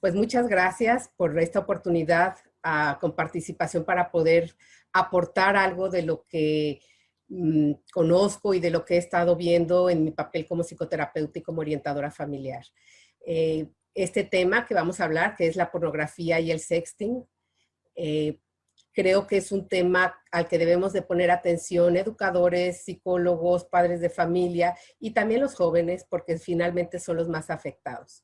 pues muchas gracias por esta oportunidad con participación para poder aportar algo de lo que conozco y de lo que he estado viendo en mi papel como psicoterapeuta y como orientadora familiar. Este tema que vamos a hablar, que es la pornografía y el sexting, creo que es un tema al que debemos de poner atención educadores, psicólogos, padres de familia y también los jóvenes, porque finalmente son los más afectados.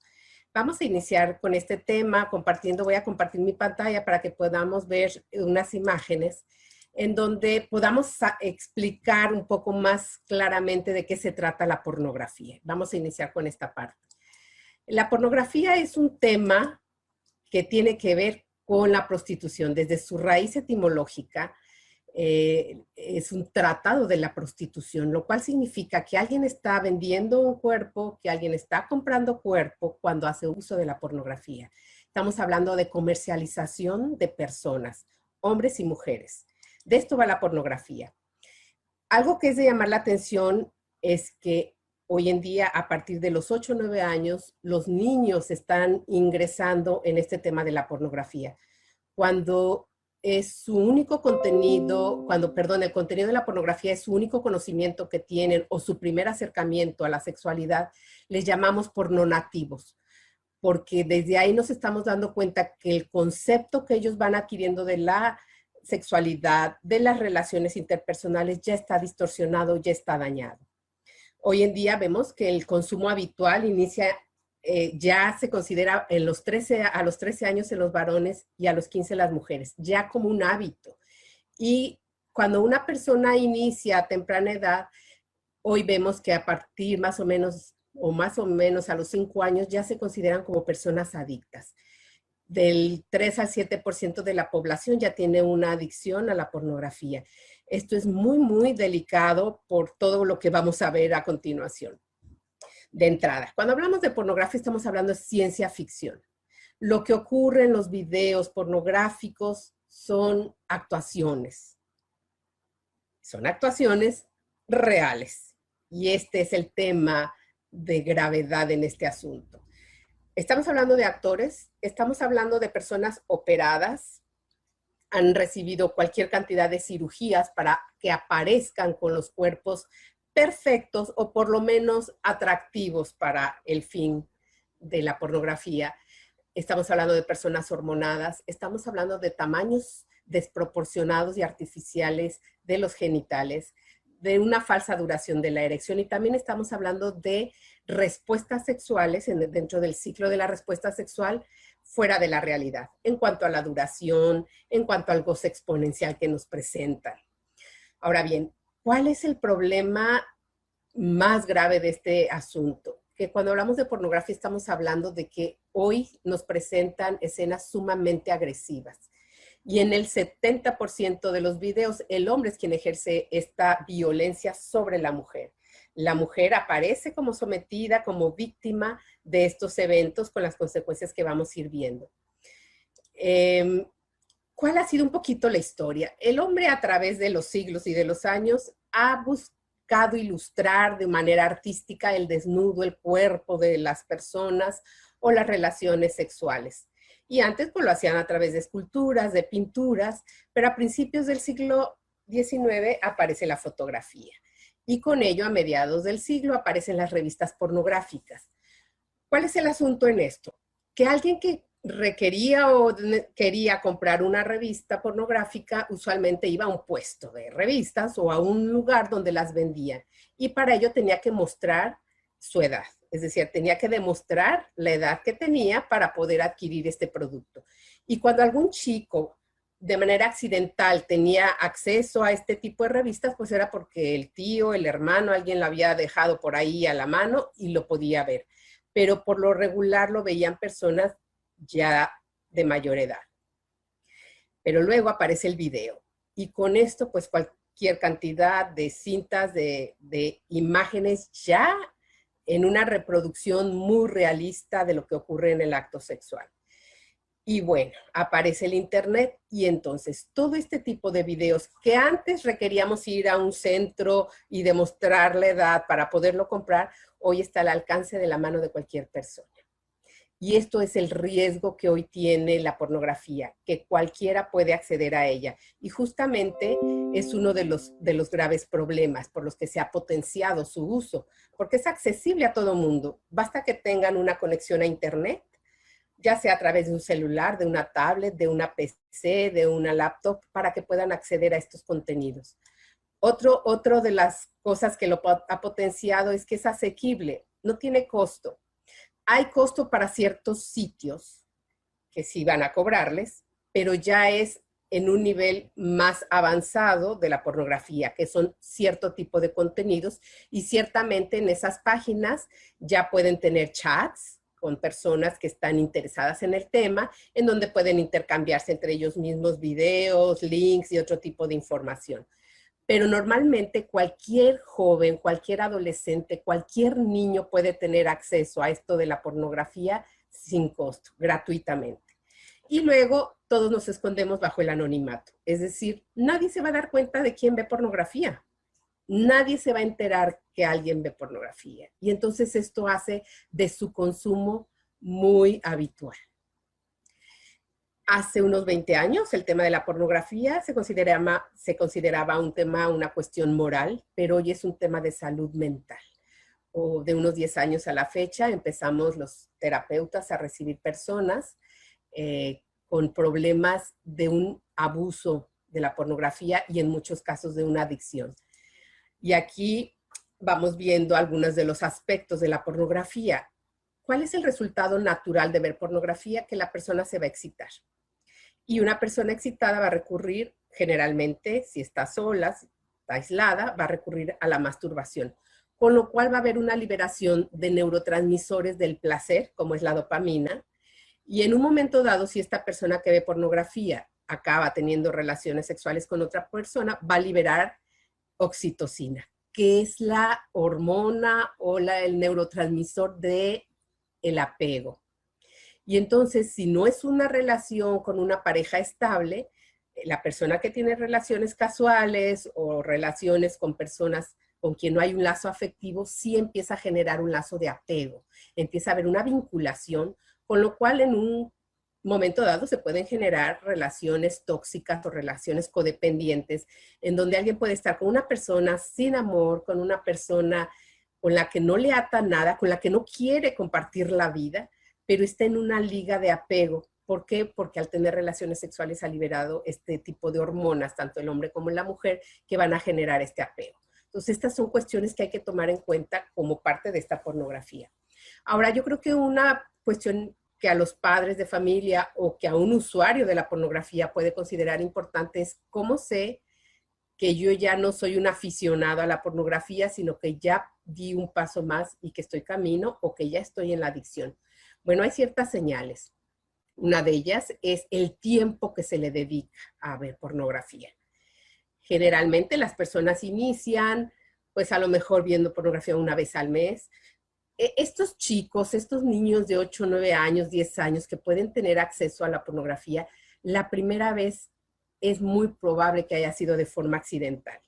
Vamos a iniciar con este tema voy a compartir mi pantalla para que podamos ver unas imágenes en donde podamos explicar un poco más claramente de qué se trata la pornografía. Vamos a iniciar con esta parte. La pornografía es un tema que tiene que ver con la prostitución. Desde su raíz etimológica, es un tratado de la prostitución, lo cual significa que alguien está vendiendo un cuerpo, que alguien está comprando cuerpo cuando hace uso de la pornografía. Estamos hablando de comercialización de personas, hombres y mujeres. De esto va la pornografía. Algo que es de llamar la atención es que hoy en día, a partir de los 8 o 9 años, los niños están ingresando en este tema de la pornografía. Cuando es su único contenido, el contenido de la pornografía es su único conocimiento que tienen o su primer acercamiento a la sexualidad, les llamamos pornonativos, porque desde ahí nos estamos dando cuenta que el concepto que ellos van adquiriendo de la sexualidad, de las relaciones interpersonales, ya está distorsionado, ya está dañado. Hoy en día vemos que el consumo habitual ya se considera a los 13 años en los varones y a los 15 las mujeres, ya como un hábito. Y cuando una persona inicia a temprana edad, hoy vemos que a partir más o menos a los 5 años ya se consideran como personas adictas. Del 3 al 7% de la población ya tiene una adicción a la pornografía. Esto es muy, muy delicado por todo lo que vamos a ver a continuación. De entrada, cuando hablamos de pornografía estamos hablando de ciencia ficción. Lo que ocurre en los videos pornográficos son actuaciones. Son actuaciones reales. Y este es el tema de gravedad en este asunto. Estamos hablando de actores, estamos hablando de personas operadas, han recibido cualquier cantidad de cirugías para que aparezcan con los cuerpos perfectos o por lo menos atractivos para el fin de la pornografía. Estamos hablando de personas hormonadas, estamos hablando de tamaños desproporcionados y artificiales de los genitales, de una falsa duración de la erección y también estamos hablando de respuestas sexuales dentro del ciclo de la respuesta sexual fuera de la realidad, en cuanto a la duración, en cuanto al goce exponencial que nos presentan. Ahora bien, ¿cuál es el problema más grave de este asunto? Que cuando hablamos de pornografía estamos hablando de que hoy nos presentan escenas sumamente agresivas. Y en el 70% de los videos, el hombre es quien ejerce esta violencia sobre la mujer. La mujer aparece como sometida, como víctima de estos eventos con las consecuencias que vamos a ir viendo. ¿Cuál ha sido un poquito la historia? El hombre a través de los siglos y de los años ha buscado ilustrar de manera artística el desnudo, el cuerpo de las personas o las relaciones sexuales. Y antes pues lo hacían a través de esculturas, de pinturas, pero a principios del siglo XIX aparece la fotografía. Y con ello, a mediados del siglo, aparecen las revistas pornográficas. ¿Cuál es el asunto en esto? Que alguien que requería o quería comprar una revista pornográfica, usualmente iba a un puesto de revistas o a un lugar donde las vendían. Y para ello tenía que mostrar su edad. Es decir, tenía que demostrar la edad que tenía para poder adquirir este producto. Y cuando algún chico de manera accidental tenía acceso a este tipo de revistas, pues era porque el tío, el hermano, alguien lo había dejado por ahí a la mano y lo podía ver. Pero por lo regular lo veían personas ya de mayor edad. Pero luego aparece el video y con esto pues cualquier cantidad de cintas, de imágenes ya en una reproducción muy realista de lo que ocurre en el acto sexual. Y bueno, aparece el internet y entonces todo este tipo de videos que antes requeríamos ir a un centro y demostrar la edad para poderlo comprar, hoy está al alcance de la mano de cualquier persona. Y esto es el riesgo que hoy tiene la pornografía, que cualquiera puede acceder a ella. Y justamente es uno de los graves problemas por los que se ha potenciado su uso, porque es accesible a todo mundo. Basta que tengan una conexión a Internet, ya sea a través de un celular, de una tablet, de una PC, de una laptop, para que puedan acceder a estos contenidos. Otro de las cosas que lo ha potenciado es que es asequible, no tiene costo. Hay costo para ciertos sitios que sí van a cobrarles, pero ya es en un nivel más avanzado de la pornografía, que son cierto tipo de contenidos, y ciertamente en esas páginas ya pueden tener chats con personas que están interesadas en el tema, en donde pueden intercambiarse entre ellos mismos videos, links y otro tipo de información. Pero normalmente cualquier joven, cualquier adolescente, cualquier niño puede tener acceso a esto de la pornografía sin costo, gratuitamente. Y luego todos nos escondemos bajo el anonimato. Es decir, nadie se va a dar cuenta de quién ve pornografía. Nadie se va a enterar que alguien ve pornografía. Y entonces esto hace de su consumo muy habitual. Hace unos 20 años el tema de la pornografía se consideraba un tema, una cuestión moral, pero hoy es un tema de salud mental. O de unos 10 años a la fecha empezamos los terapeutas a recibir personas con problemas de un abuso de la pornografía y en muchos casos de una adicción. Y aquí vamos viendo algunos de los aspectos de la pornografía. ¿Cuál es el resultado natural de ver pornografía? Que la persona se va a excitar. Y una persona excitada va a recurrir, generalmente, si está sola, si está aislada, va a recurrir a la masturbación. Con lo cual va a haber una liberación de neurotransmisores del placer, como es la dopamina. Y en un momento dado, si esta persona que ve pornografía acaba teniendo relaciones sexuales con otra persona, va a liberar oxitocina, que es la hormona o el neurotransmisor del apego. Y entonces, si no es una relación con una pareja estable, la persona que tiene relaciones casuales o relaciones con personas con quien no hay un lazo afectivo, sí empieza a generar un lazo de apego, empieza a haber una vinculación, con lo cual en un momento dado se pueden generar relaciones tóxicas o relaciones codependientes, en donde alguien puede estar con una persona sin amor, con una persona con la que no le ata nada, con la que no quiere compartir la vida, pero está en una liga de apego. ¿Por qué? Porque al tener relaciones sexuales ha liberado este tipo de hormonas, tanto el hombre como la mujer, que van a generar este apego. Entonces, estas son cuestiones que hay que tomar en cuenta como parte de esta pornografía. Ahora, yo creo que una cuestión que a los padres de familia o que a un usuario de la pornografía puede considerar importante es cómo sé que yo ya no soy un aficionado a la pornografía, sino que ya di un paso más y que estoy camino o que ya estoy en la adicción. Bueno, hay ciertas señales. Una de ellas es el tiempo que se le dedica a ver pornografía. Generalmente las personas inician, pues a lo mejor viendo pornografía una vez al mes. Estos chicos, estos niños de 8, 9 años, 10 años que pueden tener acceso a la pornografía, la primera vez es muy probable que haya sido de forma accidental.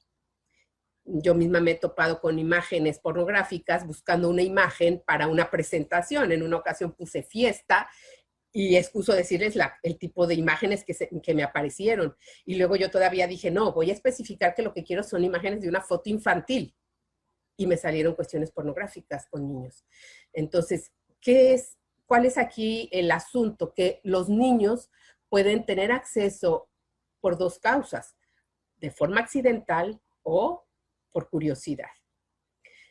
Yo misma me he topado con imágenes pornográficas buscando una imagen para una presentación. En una ocasión puse fiesta y excuso decirles el tipo de imágenes que me aparecieron. Y luego yo todavía dije, no, voy a especificar que lo que quiero son imágenes de una foto infantil. Y me salieron cuestiones pornográficas con niños. Entonces, ¿cuál es aquí el asunto? Que los niños pueden tener acceso por dos causas, de forma accidental o por curiosidad.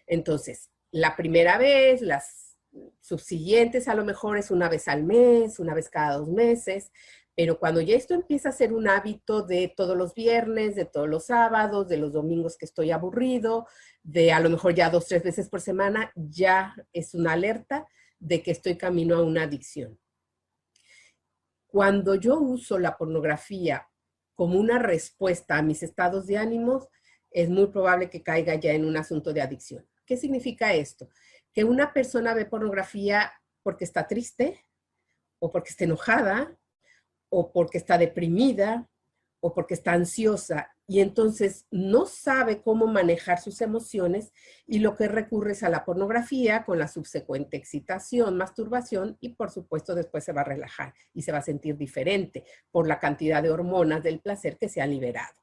Entonces, la primera vez, las subsiguientes a lo mejor es una vez al mes, una vez cada 2 meses, pero cuando ya esto empieza a ser un hábito de todos los viernes, de todos los sábados, de los domingos que estoy aburrido, de a lo mejor ya 2, 3 veces por semana, ya es una alerta de que estoy camino a una adicción. Cuando yo uso la pornografía como una respuesta a mis estados de ánimos, es muy probable que caiga ya en un asunto de adicción. ¿Qué significa esto? Que una persona ve pornografía porque está triste, o porque está enojada, o porque está deprimida, o porque está ansiosa. y entonces no sabe cómo manejar sus emociones y lo que recurre es a la pornografía con la subsecuente excitación, masturbación y por supuesto después se va a relajar y se va a sentir diferente por la cantidad de hormonas del placer que se han liberado.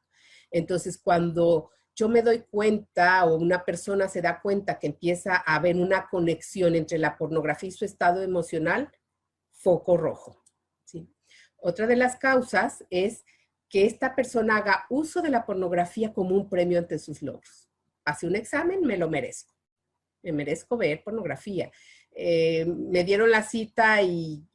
Entonces cuando yo me doy cuenta o una persona se da cuenta que empieza a haber una conexión entre la pornografía y su estado emocional, foco rojo, ¿sí? Otra de las causas es que esta persona haga uso de la pornografía como un premio ante sus logros. Hace un examen, me lo merezco. Me merezco ver pornografía. Me dieron la cita y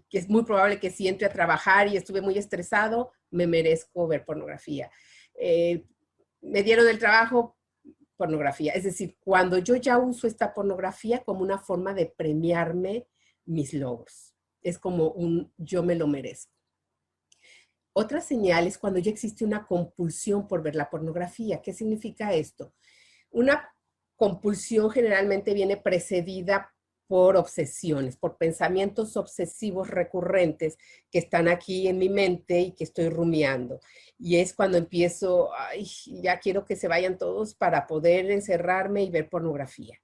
que es muy probable que si entre a trabajar y estuve muy estresado, me merezco ver pornografía. Me dieron el trabajo, pornografía. Es decir, cuando yo ya uso esta pornografía como una forma de premiarme mis logros. Es como un yo me lo merezco. Otra señal es cuando ya existe una compulsión por ver la pornografía. ¿Qué significa esto? Una compulsión generalmente viene precedida por obsesiones, por pensamientos obsesivos recurrentes que están aquí en mi mente y que estoy rumiando. Y es cuando empiezo, ay, ya quiero que se vayan todos para poder encerrarme y ver pornografía.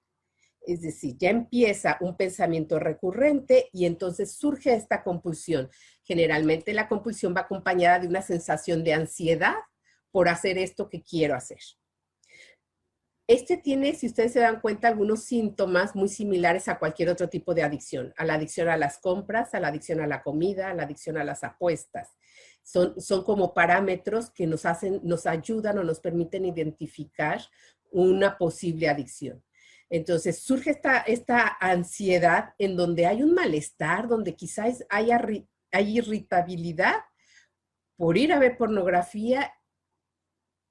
Es decir, ya empieza un pensamiento recurrente y entonces surge esta compulsión. Generalmente la compulsión va acompañada de una sensación de ansiedad por hacer esto que quiero hacer. Este tiene, si ustedes se dan cuenta, algunos síntomas muy similares a cualquier otro tipo de adicción. A la adicción a las compras, a la adicción a la comida, a la adicción a las apuestas. Son como parámetros que nos ayudan o nos permiten identificar una posible adicción. Entonces surge esta ansiedad en donde hay un malestar, donde quizás hay irritabilidad por ir a ver pornografía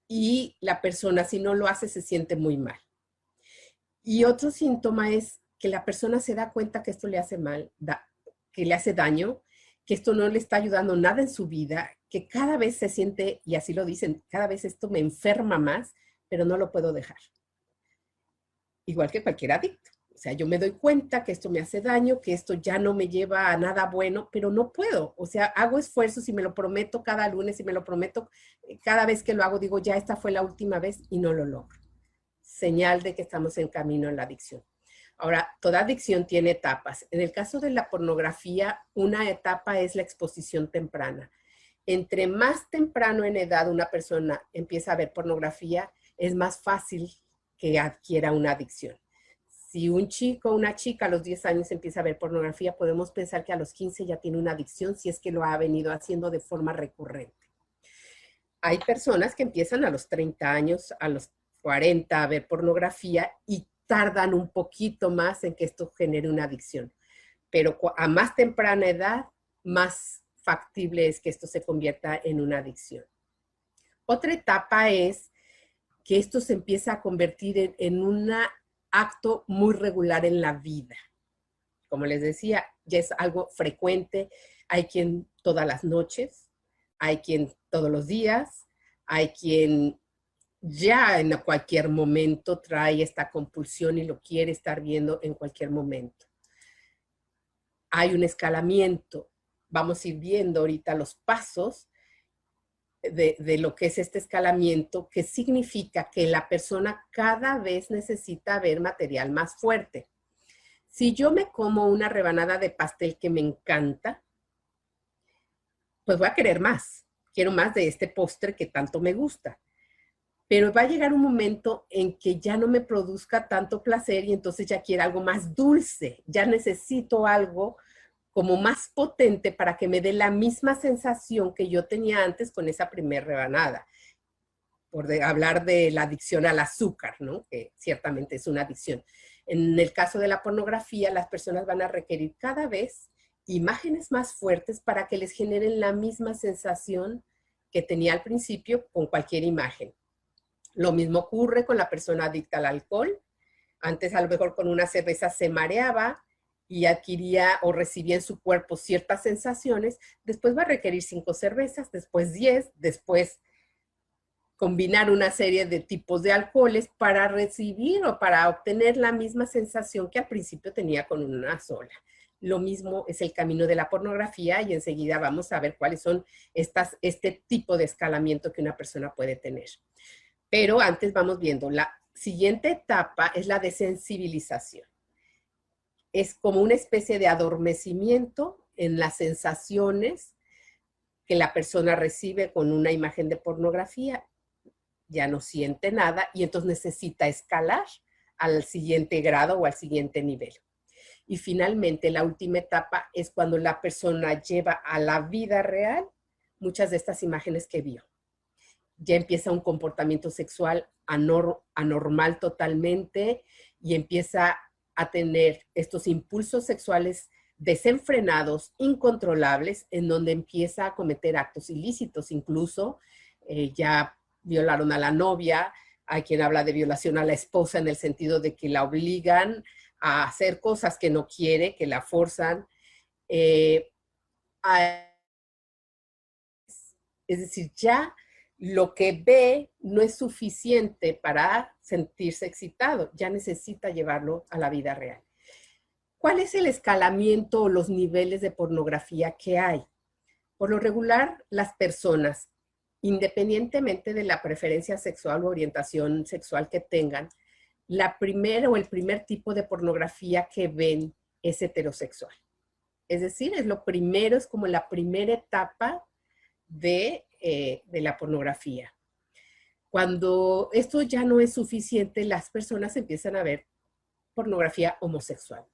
y la persona, si no lo hace, se siente muy mal. Y otro síntoma es que la persona se da cuenta que esto le hace mal, que le hace daño, que esto no le está ayudando nada en su vida, que cada vez se siente, y así lo dicen, cada vez esto me enferma más, pero no lo puedo dejar. Igual que cualquier adicto. O sea, yo me doy cuenta que esto me hace daño, que esto ya no me lleva a nada bueno, pero no puedo. O sea, hago esfuerzos y me lo prometo cada lunes y me lo prometo cada vez que lo hago, digo, ya esta fue la última vez y no lo logro. Señal de que estamos en camino en la adicción. Ahora, toda adicción tiene etapas. En el caso de la pornografía, una etapa es la exposición temprana. Entre más temprano en edad una persona empieza a ver pornografía, es más fácil que adquiera una adicción. Si un chico o una chica a los 10 años empieza a ver pornografía, podemos pensar que a los 15 ya tiene una adicción si es que lo ha venido haciendo de forma recurrente. Hay personas que empiezan a los 30 años, a los 40 a ver pornografía y tardan un poquito más en que esto genere una adicción. Pero a más temprana edad, más factible es que esto se convierta en una adicción. Otra etapa es que esto se empieza a convertir en un acto muy regular en la vida. Como les decía, ya es algo frecuente. Hay quien todas las noches, hay quien todos los días, hay quien ya en cualquier momento trae esta compulsión y lo quiere estar viendo en cualquier momento. Hay un escalamiento. Vamos a ir viendo ahorita los pasos de lo que es este escalamiento, que significa que la persona cada vez necesita ver material más fuerte. Si yo me como una rebanada de pastel que me encanta, pues voy a querer más. Quiero más de este postre que tanto me gusta. Pero va a llegar un momento en que ya no me produzca tanto placer y entonces ya quiero algo más dulce. Ya necesito algo como más potente para que me dé la misma sensación que yo tenía antes con esa primera rebanada. Por hablar de la adicción al azúcar, ¿no? Que ciertamente es una adicción. En el caso de la pornografía, las personas van a requerir cada vez imágenes más fuertes para que les generen la misma sensación que tenía al principio con cualquier imagen. Lo mismo ocurre con la persona adicta al alcohol. Antes a lo mejor con una cerveza se mareaba y adquiría o recibía en su cuerpo ciertas sensaciones. Después va a requerir 5 cervezas, después 10, después combinar una serie de tipos de alcoholes para recibir o para obtener la misma sensación que al principio tenía con una sola. Lo mismo es el camino de la pornografía y enseguida vamos a ver cuáles son este tipo de escalamiento que una persona puede tener. Pero antes vamos viendo, la siguiente etapa es la desensibilización. Es como una especie de adormecimiento en las sensaciones que la persona recibe con una imagen de pornografía, ya no siente nada y entonces necesita escalar al siguiente grado o al siguiente nivel. Y finalmente, la última etapa es cuando la persona lleva a la vida real muchas de estas imágenes que vio. Ya empieza un comportamiento sexual anormal totalmente y empieza a tener estos impulsos sexuales desenfrenados, incontrolables, en donde empieza a cometer actos ilícitos. Incluso ya violaron a la novia, hay quien habla de violación a la esposa en el sentido de que la obligan a hacer cosas que no quiere, que la forzan. Es decir, ya lo que ve no es suficiente para sentirse excitado, ya necesita llevarlo a la vida real. ¿Cuál es el escalamiento o los niveles de pornografía que hay? Por lo regular, las personas, independientemente de la preferencia sexual o orientación sexual que tengan, la primera o el primer tipo de pornografía que ven es heterosexual. Es decir, es lo primero, es como la primera etapa de la pornografía. Cuando esto ya no es suficiente, las personas empiezan a ver pornografía homosexual.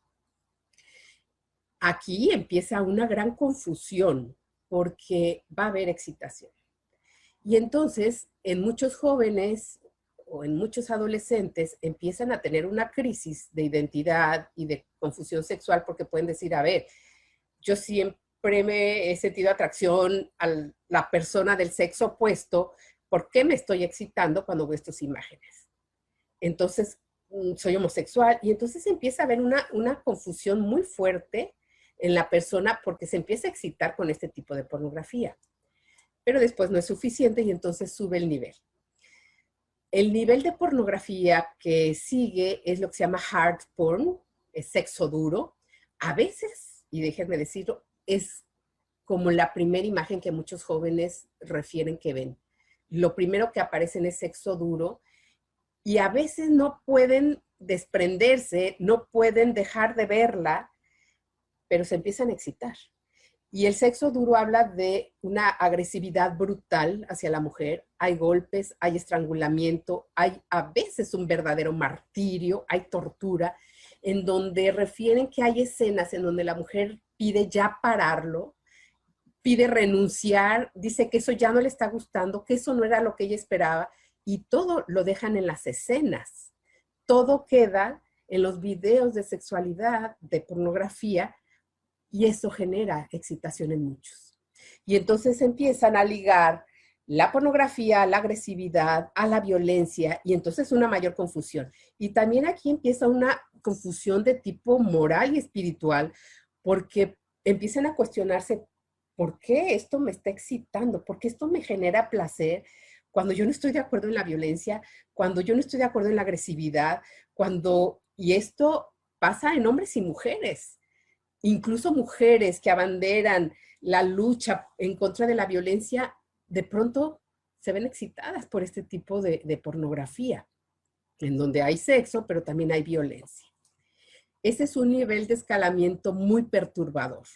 Aquí empieza una gran confusión porque va a haber excitación. Y entonces, en muchos jóvenes o en muchos adolescentes empiezan a tener una crisis de identidad y de confusión sexual porque pueden decir, a ver, yo siempre me he sentido atracción a la persona del sexo opuesto, ¿por qué me estoy excitando cuando veo estas imágenes? Entonces, soy homosexual y entonces empieza a haber una confusión muy fuerte en la persona porque se empieza a excitar con este tipo de pornografía. Pero después no es suficiente y entonces sube el nivel. El nivel de pornografía que sigue es lo que se llama hard porn, es sexo duro. A veces, y déjenme decirlo, es como la primera imagen que muchos jóvenes refieren que ven. Lo primero que aparece es sexo duro y a veces no pueden desprenderse, no pueden dejar de verla, pero se empiezan a excitar. Y el sexo duro habla de una agresividad brutal hacia la mujer. Hay golpes, hay estrangulamiento, hay a veces un verdadero martirio, hay tortura, en donde refieren que hay escenas en donde la mujer pide ya pararlo, pide renunciar, dice que eso ya no le está gustando, que eso no era lo que ella esperaba, y todo lo dejan en las escenas. Todo queda en los videos de sexualidad, de pornografía, y eso genera excitación en muchos. Y entonces empiezan a ligar la pornografía a la agresividad, a la violencia, y entonces una mayor confusión. Y también aquí empieza una confusión de tipo moral y espiritual, porque empiezan a cuestionarse, ¿por qué esto me está excitando? ¿Por qué esto me genera placer? Cuando yo no estoy de acuerdo en la violencia, cuando yo no estoy de acuerdo en la agresividad, y esto pasa en hombres y mujeres. Incluso mujeres que abanderan la lucha en contra de la violencia, de pronto se ven excitadas por este tipo de pornografía, en donde hay sexo, pero también hay violencia. Ese es un nivel de escalamiento muy perturbador.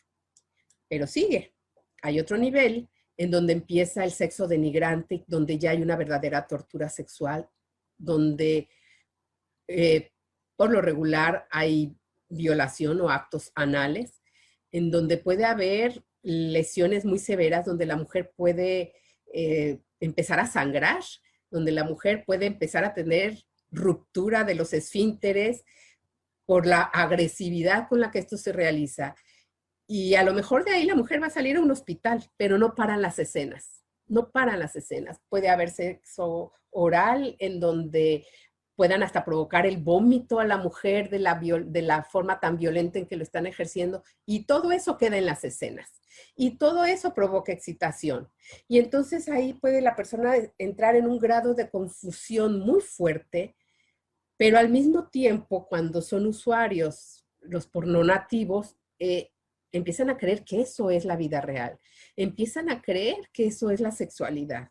Pero sigue. Hay otro nivel en donde empieza el sexo denigrante, donde ya hay una verdadera tortura sexual, donde por lo regular hay violación o actos anales, en donde puede haber lesiones muy severas, donde la mujer puede empezar a sangrar, donde la mujer puede empezar a tener ruptura de los esfínteres por la agresividad con la que esto se realiza. Y a lo mejor de ahí la mujer va a salir a un hospital, pero no paran las escenas. No paran las escenas. Puede haber sexo oral en donde puedan hasta provocar el vómito a la mujer de la forma tan violenta en que lo están ejerciendo. Y todo eso queda en las escenas. Y todo eso provoca excitación. Y entonces ahí puede la persona entrar en un grado de confusión muy fuerte, pero al mismo tiempo, cuando son usuarios, los pornonativos, empiezan a creer que eso es la vida real. Empiezan a creer que eso es la sexualidad.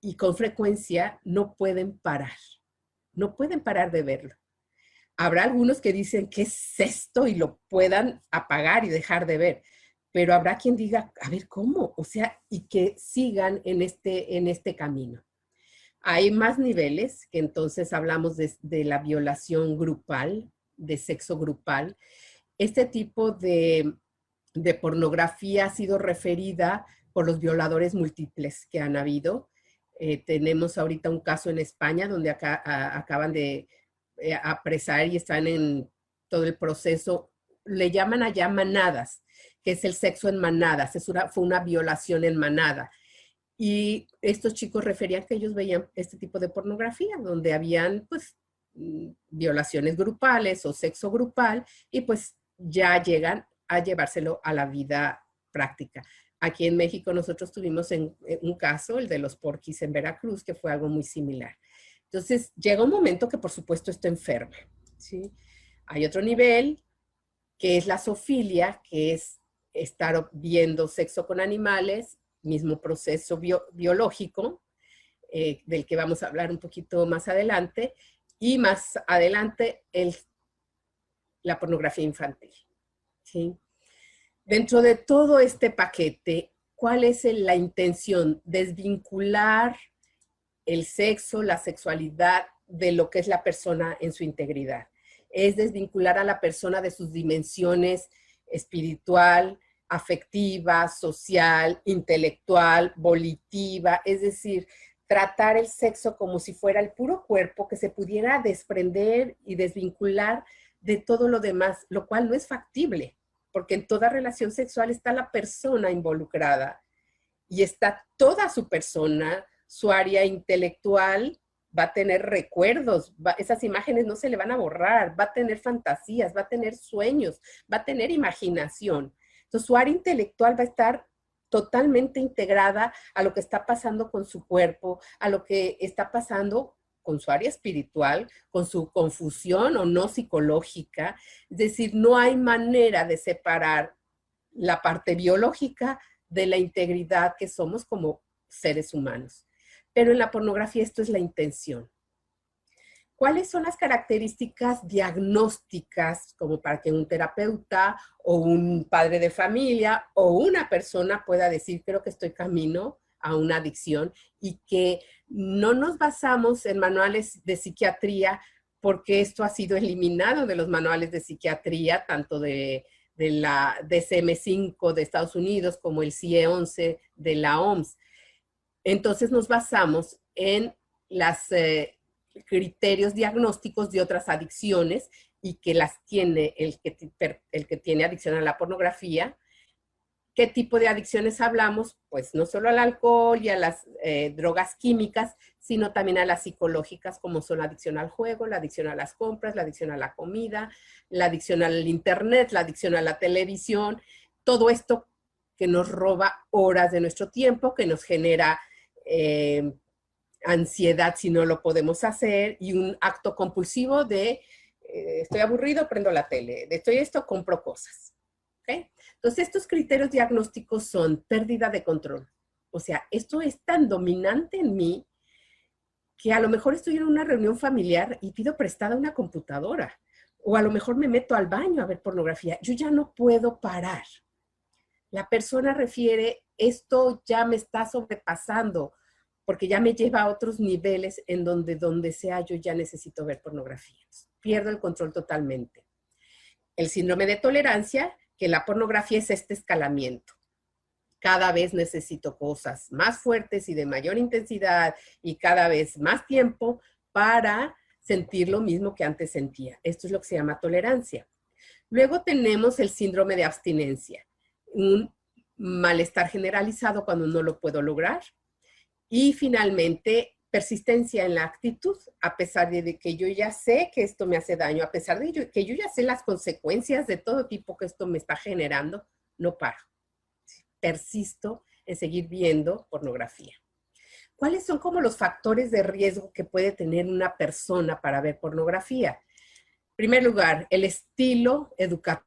Y con frecuencia no pueden parar. No pueden parar de verlo. Habrá algunos que dicen, ¿qué es esto? Y lo puedan apagar y dejar de ver. Pero habrá quien diga, a ver, ¿cómo? O sea, y que sigan en este camino. Hay más niveles, que entonces hablamos de la violación grupal, de sexo grupal. Este tipo de pornografía ha sido referida por los violadores múltiples que han habido. Tenemos ahorita un caso en España donde acaban de apresar y están en todo el proceso. Le llaman allá manadas, que es el sexo en manadas. Fue una violación en manada. Y estos chicos referían que ellos veían este tipo de pornografía, donde habían pues violaciones grupales o sexo grupal, y pues ya llegan a llevárselo a la vida práctica. Aquí en México nosotros tuvimos un caso, el de los porquis en Veracruz, que fue algo muy similar. Entonces llega un momento que por supuesto está enferma, ¿sí? Hay otro nivel que es la zoofilia, que es estar viendo sexo con animales, mismo proceso biológico, del que vamos a hablar un poquito más adelante, y más adelante la pornografía infantil, ¿sí? Dentro de todo este paquete, ¿cuál es la intención? Desvincular el sexo, la sexualidad de lo que es la persona en su integridad. Es desvincular a la persona de sus dimensiones espiritual, afectiva, social, intelectual, volitiva, es decir, tratar el sexo como si fuera el puro cuerpo que se pudiera desprender y desvincular de todo lo demás, lo cual no es factible, porque en toda relación sexual está la persona involucrada y está toda su persona, su área intelectual va a tener recuerdos, esas imágenes no se le van a borrar, va a tener fantasías, va a tener sueños, va a tener imaginación. Entonces su área intelectual va a estar totalmente integrada a lo que está pasando con su cuerpo, a lo que está pasando con su área espiritual, con su confusión o no psicológica. Es decir, no hay manera de separar la parte biológica de la integridad que somos como seres humanos. Pero en la pornografía esto es la intención. ¿Cuáles son las características diagnósticas como para que un terapeuta o un padre de familia o una persona pueda decir, creo que estoy camino a una adicción, y que no nos basamos en manuales de psiquiatría, porque esto ha sido eliminado de los manuales de psiquiatría, tanto de la DSM-5 de Estados Unidos como el CIE-11 de la OMS. Entonces nos basamos en los criterios diagnósticos de otras adicciones y que las tiene el que tiene adicción a la pornografía. ¿Qué tipo de adicciones hablamos? Pues no solo al alcohol y a las drogas químicas, sino también a las psicológicas, como son la adicción al juego, la adicción a las compras, la adicción a la comida, la adicción al internet, la adicción a la televisión, todo esto que nos roba horas de nuestro tiempo, que nos genera ansiedad si no lo podemos hacer, y un acto compulsivo de estoy aburrido, prendo la tele, de estoy esto, compro cosas. ¿Okay? Entonces, estos criterios diagnósticos son pérdida de control. O sea, esto es tan dominante en mí que a lo mejor estoy en una reunión familiar y pido prestada una computadora. O a lo mejor me meto al baño a ver pornografía. Yo ya no puedo parar. La persona refiere, esto ya me está sobrepasando, porque ya me lleva a otros niveles en donde sea yo ya necesito ver pornografía. Pierdo el control totalmente. El síndrome de tolerancia, que la pornografía es este escalamiento. Cada vez necesito cosas más fuertes y de mayor intensidad y cada vez más tiempo para sentir lo mismo que antes sentía. Esto es lo que se llama tolerancia. Luego tenemos el síndrome de abstinencia, un malestar generalizado cuando no lo puedo lograr. Y finalmente, persistencia en la actitud, a pesar de que yo ya sé que esto me hace daño, a pesar de que yo ya sé las consecuencias de todo tipo que esto me está generando, no paro. Persisto en seguir viendo pornografía. ¿Cuáles son como los factores de riesgo que puede tener una persona para ver pornografía? En primer lugar, el estilo educativo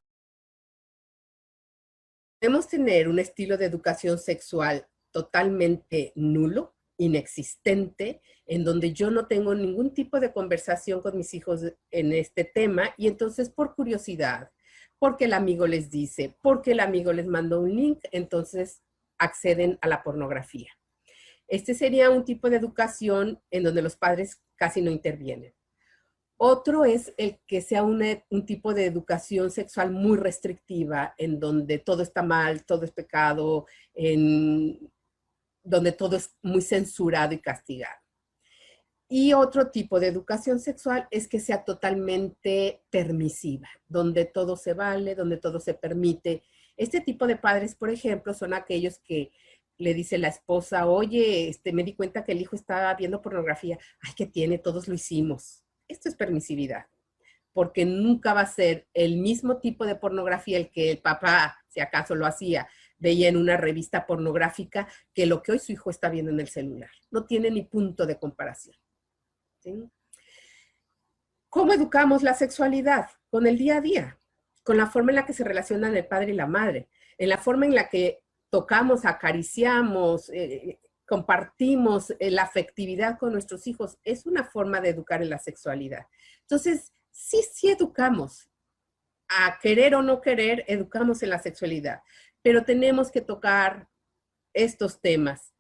Podemos tener un estilo de educación sexual totalmente nulo, inexistente, en donde yo no tengo ningún tipo de conversación con mis hijos en este tema y entonces por curiosidad, porque el amigo les dice, porque el amigo les mandó un link, entonces acceden a la pornografía. Este sería un tipo de educación en donde los padres casi no intervienen. Otro es el que sea un tipo de educación sexual muy restrictiva, en donde todo está mal, todo es pecado, donde todo es muy censurado y castigado. Y otro tipo de educación sexual es que sea totalmente permisiva, donde todo se vale, donde todo se permite. Este tipo de padres, por ejemplo, son aquellos que le dice la esposa, oye, me di cuenta que el hijo estaba viendo pornografía. Ay, ¿qué tiene? Todos lo hicimos. Esto es permisividad, porque nunca va a ser el mismo tipo de pornografía el que el papá, si acaso lo hacía, veía en una revista pornográfica, que lo que hoy su hijo está viendo en el celular. No tiene ni punto de comparación. ¿Sí? ¿Cómo educamos la sexualidad? Con el día a día, con la forma en la que se relacionan el padre y la madre, en la forma en la que tocamos, acariciamos, compartimos la afectividad con nuestros hijos. Es una forma de educar en la sexualidad. Entonces, sí educamos. A querer o no querer, educamos en la sexualidad, pero tenemos que tocar estos temas.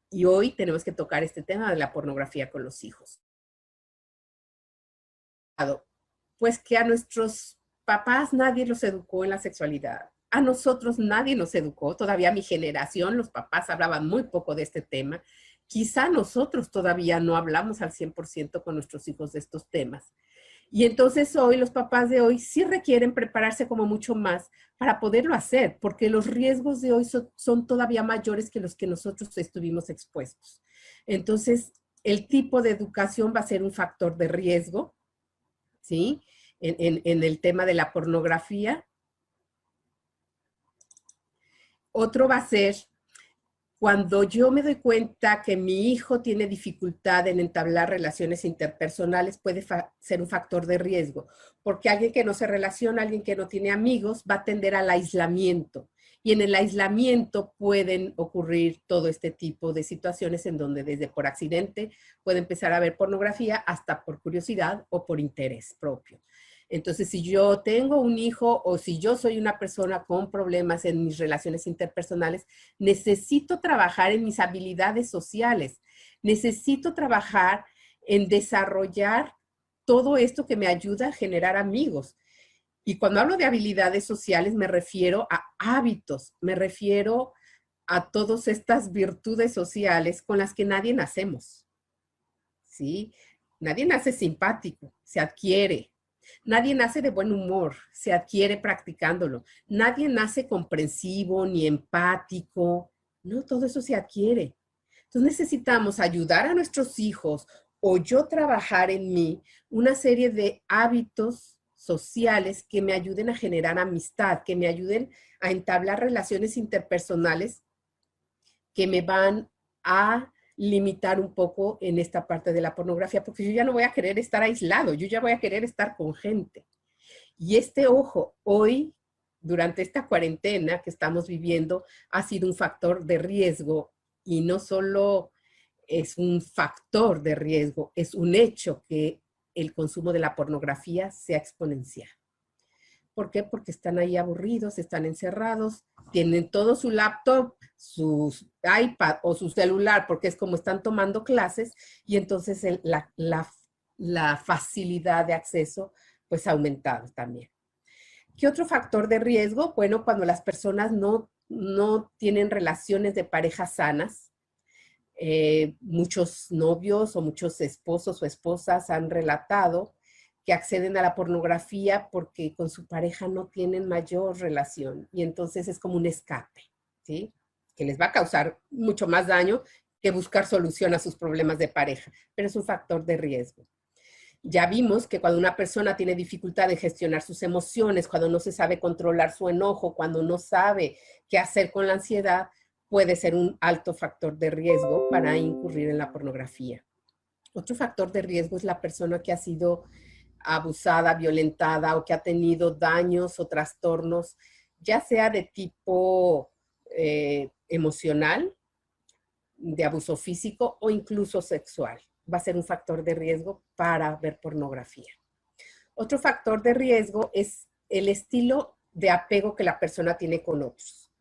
Y hoy tenemos que tocar este tema de la pornografía con los hijos. Pues que a nuestros papás nadie los educó en la sexualidad. A nosotros nadie nos educó. Todavía mi generación, los papás hablaban muy poco de este tema. Quizá nosotros todavía no hablamos al 100% con nuestros hijos de estos temas. Y entonces hoy, los papás de hoy sí requieren prepararse como mucho más para poderlo hacer, porque los riesgos de hoy son todavía mayores que los que nosotros estuvimos expuestos. Entonces, el tipo de educación va a ser un factor de riesgo, ¿sí? En el tema de la pornografía. Otro va a ser cuando yo me doy cuenta que mi hijo tiene dificultad en entablar relaciones interpersonales, puede ser un factor de riesgo, porque alguien que no se relaciona, alguien que no tiene amigos, va a tender al aislamiento. Y en el aislamiento pueden ocurrir todo este tipo de situaciones en donde desde por accidente puede empezar a ver pornografía hasta por curiosidad o por interés propio. Entonces, si yo tengo un hijo o si yo soy una persona con problemas en mis relaciones interpersonales, necesito trabajar en mis habilidades sociales, necesito trabajar en desarrollar todo esto que me ayuda a generar amigos. Y cuando hablo de habilidades sociales me refiero a hábitos, me refiero a todas estas virtudes sociales con las que nadie nacemos, ¿sí? Nadie nace simpático, se adquiere. Nadie nace de buen humor, se adquiere practicándolo. Nadie nace comprensivo ni empático. No, todo eso se adquiere. Entonces necesitamos ayudar a nuestros hijos o yo trabajar en mí una serie de hábitos sociales que me ayuden a generar amistad, que me ayuden a entablar relaciones interpersonales que me van a limitar un poco en esta parte de la pornografía, porque yo ya no voy a querer estar aislado, yo ya voy a querer estar con gente. Y ojo, hoy, durante esta cuarentena que estamos viviendo, ha sido un factor de riesgo y no solo es un factor de riesgo, es un hecho que el consumo de la pornografía sea exponencial. ¿Por qué? Porque están ahí aburridos, están encerrados, tienen todo su laptop, su iPad o su celular, porque es como están tomando clases, y entonces la facilidad de acceso pues ha aumentado también. ¿Qué otro factor de riesgo? Bueno, cuando las personas no tienen relaciones de pareja sanas, muchos novios o muchos esposos o esposas han relatado que acceden a la pornografía porque con su pareja no tienen mayor relación y entonces es como un escape, ¿sí? Que les va a causar mucho más daño que buscar solución a sus problemas de pareja, pero es un factor de riesgo. Ya vimos que cuando una persona tiene dificultad de gestionar sus emociones, cuando no se sabe controlar su enojo, cuando no sabe qué hacer con la ansiedad, puede ser un alto factor de riesgo para incurrir en la pornografía. Otro factor de riesgo es la persona que ha sido abusada, violentada o que ha tenido daños o trastornos ya sea de tipo emocional, de abuso físico o incluso sexual. Va a ser un factor de riesgo para ver pornografía. Otro factor de riesgo es el estilo de apego que la persona tiene con otros.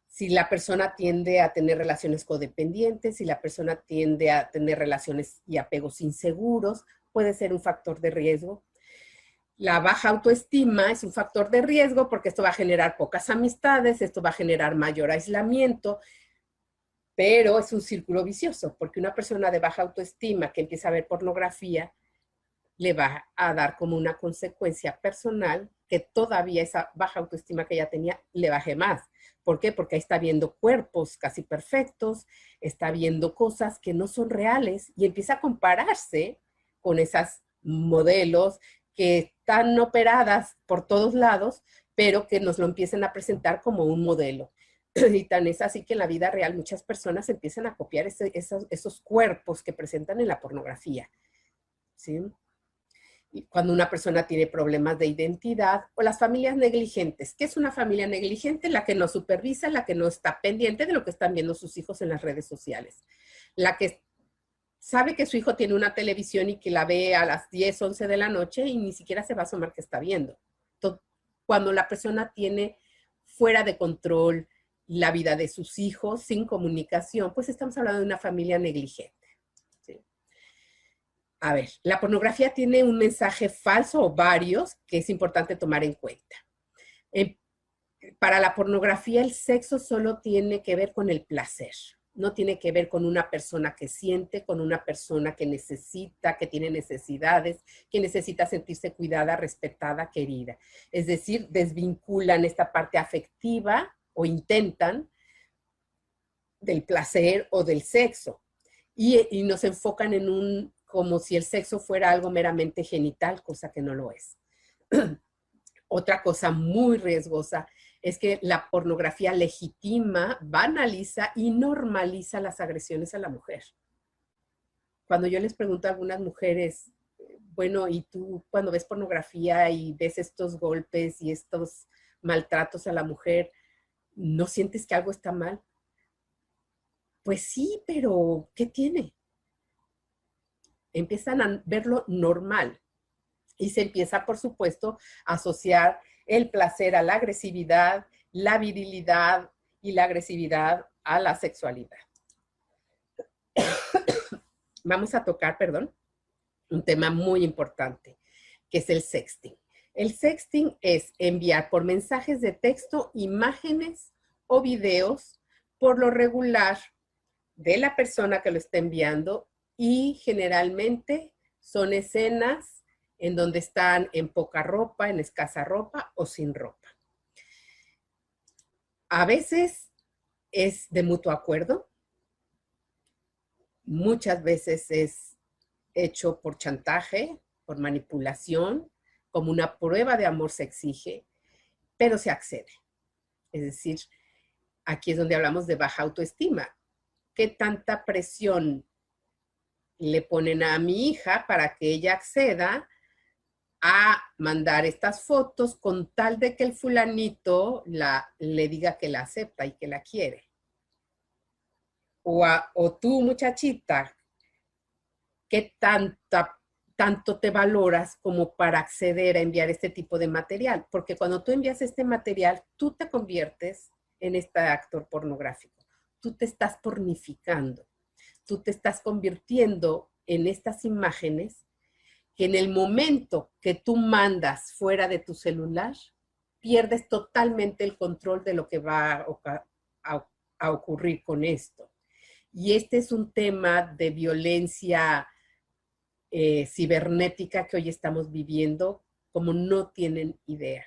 Si la persona tiende a tener relaciones codependientes, si la persona tiende a tener relaciones y apegos inseguros, puede ser un factor de riesgo. La baja autoestima es un factor de riesgo porque esto va a generar pocas amistades, esto va a generar mayor aislamiento, pero es un círculo vicioso porque una persona de baja autoestima que empieza a ver pornografía le va a dar como una consecuencia personal que todavía esa baja autoestima que ella tenía le baje más. ¿Por qué? Porque ahí está viendo cuerpos casi perfectos, está viendo cosas que no son reales y empieza a compararse con esas modelos que están operadas por todos lados, pero que nos lo empiezan a presentar como un modelo. Y tan es así que en la vida real muchas personas empiezan a copiar esos cuerpos que presentan en la pornografía. ¿Sí? Cuando una persona tiene problemas de identidad o las familias negligentes. ¿Qué es una familia negligente? La que no supervisa, la que no está pendiente de lo que están viendo sus hijos en las redes sociales. La que sabe que su hijo tiene una televisión y que la ve a las 10, 11 de la noche y ni siquiera se va a asomar que está viendo. Entonces, cuando la persona tiene fuera de control la vida de sus hijos sin comunicación, pues estamos hablando de una familia negligente. A ver, la pornografía tiene un mensaje falso o varios que es importante tomar en cuenta. Para la pornografía el sexo solo tiene que ver con el placer, no tiene que ver con una persona que siente, con una persona que necesita, que tiene necesidades, que necesita sentirse cuidada, respetada, querida. Es decir, desvinculan esta parte afectiva o intentan del placer o del sexo y nos enfocan en como si el sexo fuera algo meramente genital, cosa que no lo es. Otra cosa muy riesgosa es que la pornografía legitima, banaliza y normaliza las agresiones a la mujer. Cuando yo les pregunto a algunas mujeres, bueno, ¿y tú cuando ves pornografía y ves estos golpes y estos maltratos a la mujer, no sientes que algo está mal? Pues sí, pero ¿qué tiene? Empiezan a verlo normal y se empieza, por supuesto, a asociar el placer a la agresividad, la virilidad y la agresividad a la sexualidad. Vamos a tocar, perdón, un tema muy importante, que es el sexting. El sexting es enviar por mensajes de texto imágenes o videos, por lo regular, de la persona que lo está enviando y generalmente son escenas en donde están en poca ropa, en escasa ropa o sin ropa. A veces es de mutuo acuerdo, muchas veces es hecho por chantaje, por manipulación, como una prueba de amor se exige, pero se accede. Es decir, aquí es donde hablamos de baja autoestima. ¿Qué tanta presión le ponen a mi hija para que ella acceda a mandar estas fotos con tal de que el fulanito le diga que la acepta y que la quiere? O tú, muchachita, ¿qué tanto te valoras como para acceder a enviar este tipo de material? Porque cuando tú envías este material, tú te conviertes en este actor pornográfico. Tú te estás pornificando. Tú te estás convirtiendo en estas imágenes que en el momento que tú mandas fuera de tu celular, pierdes totalmente el control de lo que va a ocurrir con esto. Y este es un tema de violencia cibernética que hoy estamos viviendo como no tienen idea.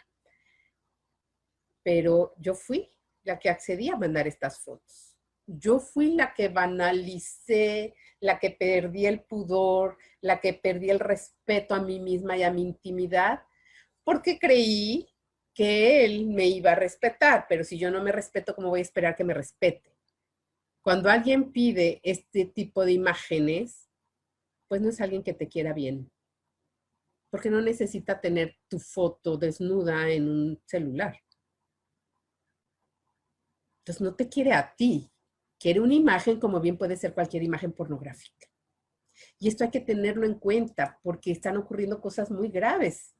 Pero yo fui la que accedí a mandar estas fotos. Yo fui la que banalicé, la que perdí el pudor, la que perdí el respeto a mí misma y a mi intimidad, porque creí que él me iba a respetar, pero si yo no me respeto, ¿cómo voy a esperar que me respete? Cuando alguien pide este tipo de imágenes, pues no es alguien que te quiera bien, porque no necesita tener tu foto desnuda en un celular. Entonces no te quiere a ti, quiere una imagen como bien puede ser cualquier imagen pornográfica. Y esto hay que tenerlo en cuenta porque están ocurriendo cosas muy graves.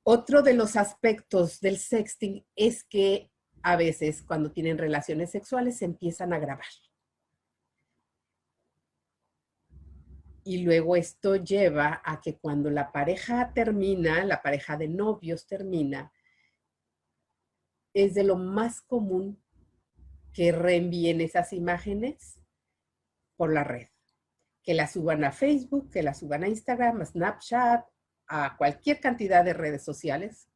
Otro de los aspectos del sexting es que a veces cuando tienen relaciones sexuales se empiezan a grabar. Y luego esto lleva a que cuando la pareja termina, la pareja de novios termina, es de lo más común que reenvíen esas imágenes por la red. Que las suban a Facebook, que las suban a Instagram, a Snapchat, a cualquier cantidad de redes sociales,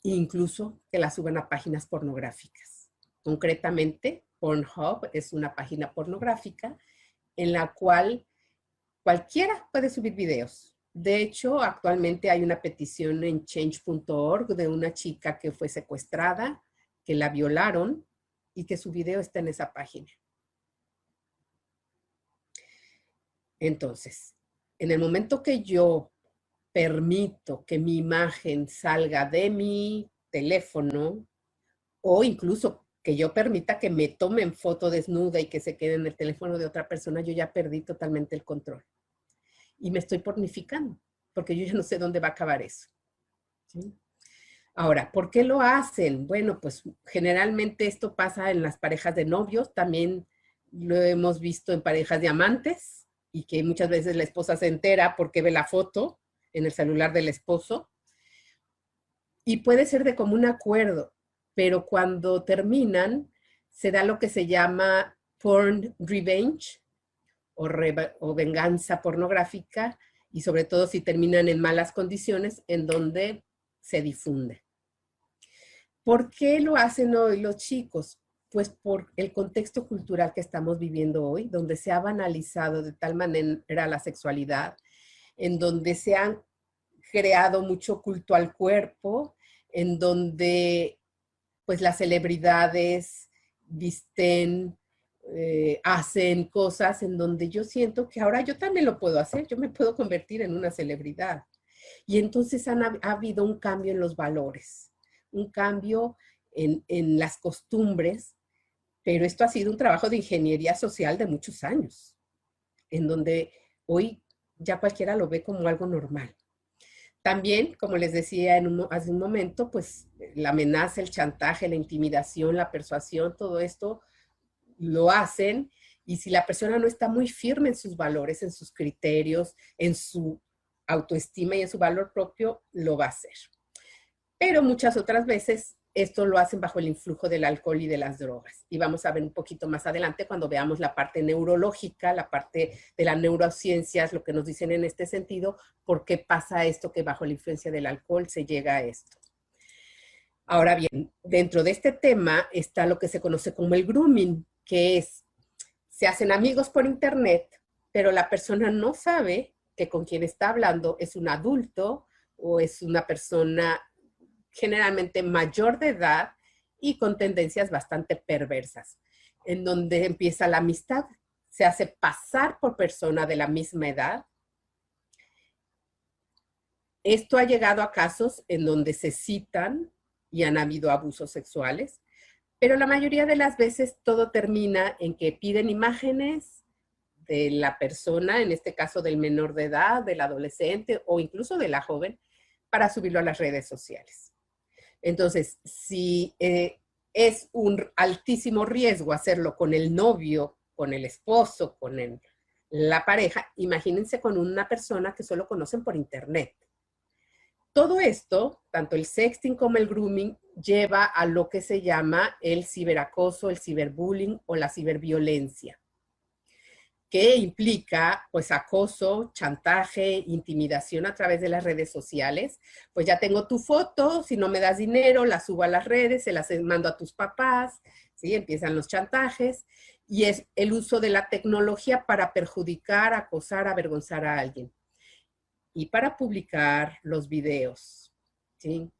incluso que las suban a páginas pornográficas. Concretamente, Pornhub es una página pornográfica en la cual cualquiera puede subir videos. De hecho, actualmente hay una petición en change.org de una chica que fue secuestrada, que la violaron y que su video está en esa página. Entonces, en el momento que yo permito que mi imagen salga de mi teléfono o incluso que yo permita que me tomen foto desnuda y que se quede en el teléfono de otra persona, yo ya perdí totalmente el control. Y me estoy pornificando, porque yo ya no sé dónde va a acabar eso. ¿Sí? Ahora, ¿por qué lo hacen? Bueno, pues generalmente esto pasa en las parejas de novios, también lo hemos visto en parejas de amantes y que muchas veces la esposa se entera porque ve la foto en el celular del esposo y puede ser de común acuerdo, pero cuando terminan se da lo que se llama porn revenge o venganza pornográfica y sobre todo si terminan en malas condiciones en donde se difunde. ¿Por qué lo hacen hoy los chicos? Pues por el contexto cultural que estamos viviendo hoy, donde se ha banalizado de tal manera la sexualidad, en donde se han creado mucho culto al cuerpo, en donde pues las celebridades visten, hacen cosas en donde yo siento que ahora yo también lo puedo hacer, yo me puedo convertir en una celebridad. Y entonces ha habido un cambio en los valores, un cambio en las costumbres, pero esto ha sido un trabajo de ingeniería social de muchos años, en donde hoy ya cualquiera lo ve como algo normal. También, como les decía hace un momento, pues la amenaza, el chantaje, la intimidación, la persuasión, todo esto lo hacen y si la persona no está muy firme en sus valores, en sus criterios, en su autoestima y en su valor propio, lo va a hacer. Pero muchas otras veces esto lo hacen bajo el influjo del alcohol y de las drogas. Y vamos a ver un poquito más adelante cuando veamos la parte neurológica, la parte de las neurociencias, lo que nos dicen en este sentido, por qué pasa esto que bajo la influencia del alcohol se llega a esto. Ahora bien, dentro de este tema está lo que se conoce como el grooming, que es, se hacen amigos por internet, pero la persona no sabe que con quien está hablando es un adulto o es una persona generalmente mayor de edad y con tendencias bastante perversas, en donde empieza la amistad, se hace pasar por persona de la misma edad. Esto ha llegado a casos en donde se citan y han habido abusos sexuales, pero la mayoría de las veces todo termina en que piden imágenes de la persona, en este caso del menor de edad, del adolescente o incluso de la joven, para subirlo a las redes sociales. Entonces, si es un altísimo riesgo hacerlo con el novio, con el esposo, con la pareja, imagínense con una persona que solo conocen por internet. Todo esto, tanto el sexting como el grooming, lleva a lo que se llama el ciberacoso, el ciberbullying o la ciberviolencia, que implica pues acoso, chantaje, intimidación a través de las redes sociales. Pues ya tengo tu foto, si no me das dinero, la subo a las redes, se las mando a tus papás, ¿sí? Empiezan los chantajes y es el uso de la tecnología para perjudicar, acosar, avergonzar a alguien y para publicar los videos, ¿sí?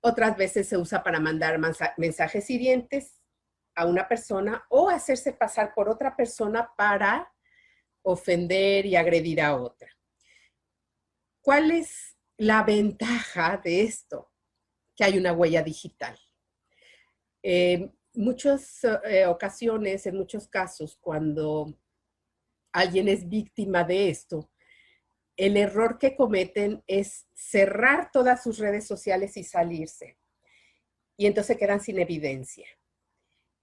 Otras veces se usa para mandar mensajes hirientes a una persona o hacerse pasar por otra persona para ofender y agredir a otra. ¿Cuál es la ventaja de esto? Que hay una huella digital. Muchas ocasiones, en muchos casos, cuando alguien es víctima de esto, el error que cometen es cerrar todas sus redes sociales y salirse. Y entonces quedan sin evidencia.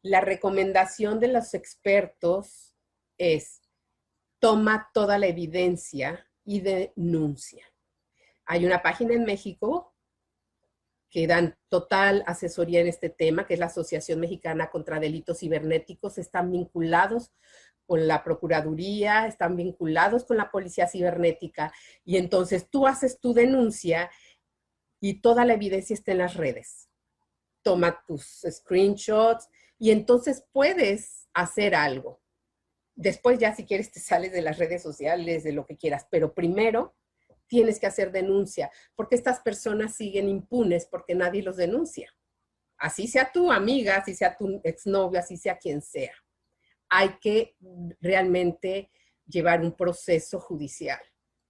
La recomendación de los expertos es: toma toda la evidencia y denuncia. Hay una página en México que dan total asesoría en este tema, que es la Asociación Mexicana contra Delitos Cibernéticos. Están vinculados con la Procuraduría, están vinculados con la Policía Cibernética, y entonces tú haces tu denuncia y toda la evidencia está en las redes. Toma tus screenshots y entonces puedes hacer algo. Después ya, si quieres, te sales de las redes sociales, de lo que quieras, pero primero tienes que hacer denuncia, porque estas personas siguen impunes porque nadie los denuncia. Así sea tu amiga, así sea tu exnovio, así sea quien sea. Hay que realmente llevar un proceso judicial,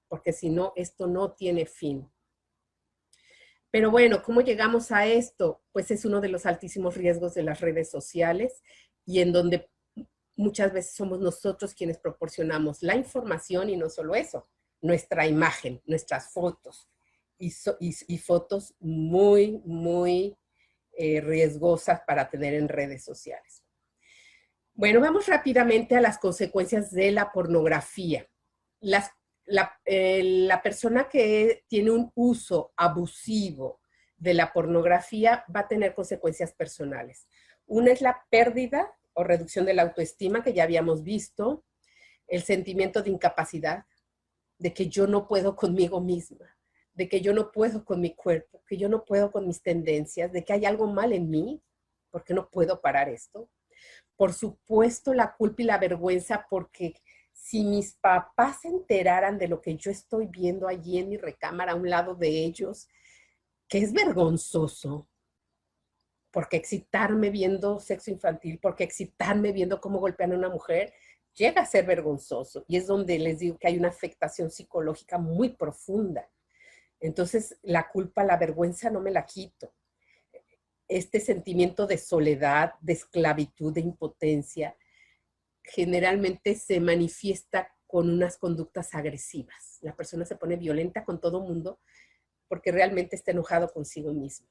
porque si no, esto no tiene fin. Pero bueno, ¿cómo llegamos a esto? Pues es uno de los altísimos riesgos de las redes sociales, y en donde muchas veces somos nosotros quienes proporcionamos la información, y no solo eso, nuestra imagen, nuestras fotos, y fotos muy, muy riesgosas para tener en redes sociales. Bueno, vamos rápidamente a las consecuencias de la pornografía. La persona que tiene un uso abusivo de la pornografía va a tener consecuencias personales. Una es la pérdida o reducción de la autoestima, que ya habíamos visto, el sentimiento de incapacidad, de que yo no puedo conmigo misma, de que yo no puedo con mi cuerpo, que yo no puedo con mis tendencias, de que hay algo mal en mí, porque no puedo parar esto. Por supuesto, la culpa y la vergüenza, porque si mis papás se enteraran de lo que yo estoy viendo allí en mi recámara a un lado de ellos, que es vergonzoso, porque excitarme viendo sexo infantil, porque excitarme viendo cómo golpean a una mujer, llega a ser vergonzoso. Y es donde les digo que hay una afectación psicológica muy profunda. Entonces, la culpa, la vergüenza no me la quito. Este sentimiento de soledad, de esclavitud, de impotencia, generalmente se manifiesta con unas conductas agresivas. La persona se pone violenta con todo mundo porque realmente está enojado consigo mismo.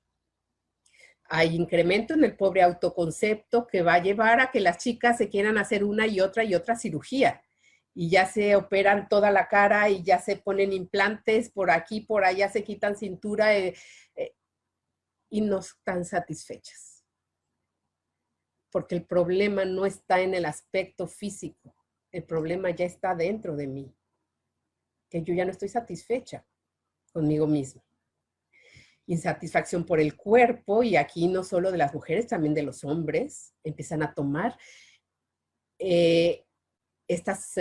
Hay incremento en el pobre autoconcepto, que va a llevar a que las chicas se quieran hacer una y otra cirugía, y ya se operan toda la cara y ya se ponen implantes por aquí, por allá, se quitan cintura y no están satisfechas. Porque el problema no está en el aspecto físico, el problema ya está dentro de mí, que yo ya no estoy satisfecha conmigo misma. Insatisfacción por el cuerpo, y aquí no solo de las mujeres, también de los hombres, empiezan a tomar estas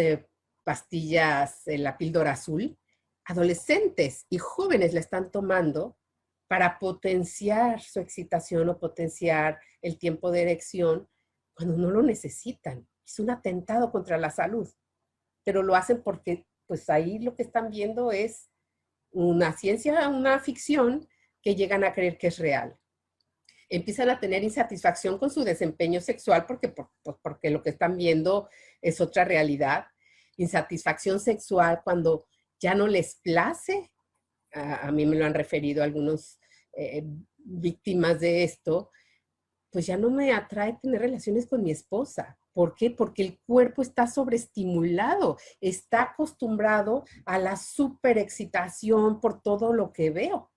pastillas, la píldora azul. Adolescentes y jóvenes la están tomando para potenciar su excitación o potenciar el tiempo de erección cuando no lo necesitan. Es un atentado contra la salud, pero lo hacen porque pues ahí lo que están viendo es una ciencia, una ficción que llegan a creer que es real. Empiezan a tener insatisfacción con su desempeño sexual porque lo que están viendo es otra realidad. Insatisfacción sexual cuando ya no les place. A mí me lo han referido algunos víctimas de esto. Pues ya no me atrae tener relaciones con mi esposa. ¿Por qué? Porque el cuerpo está sobreestimulado, está acostumbrado a la superexcitación por todo lo que veo.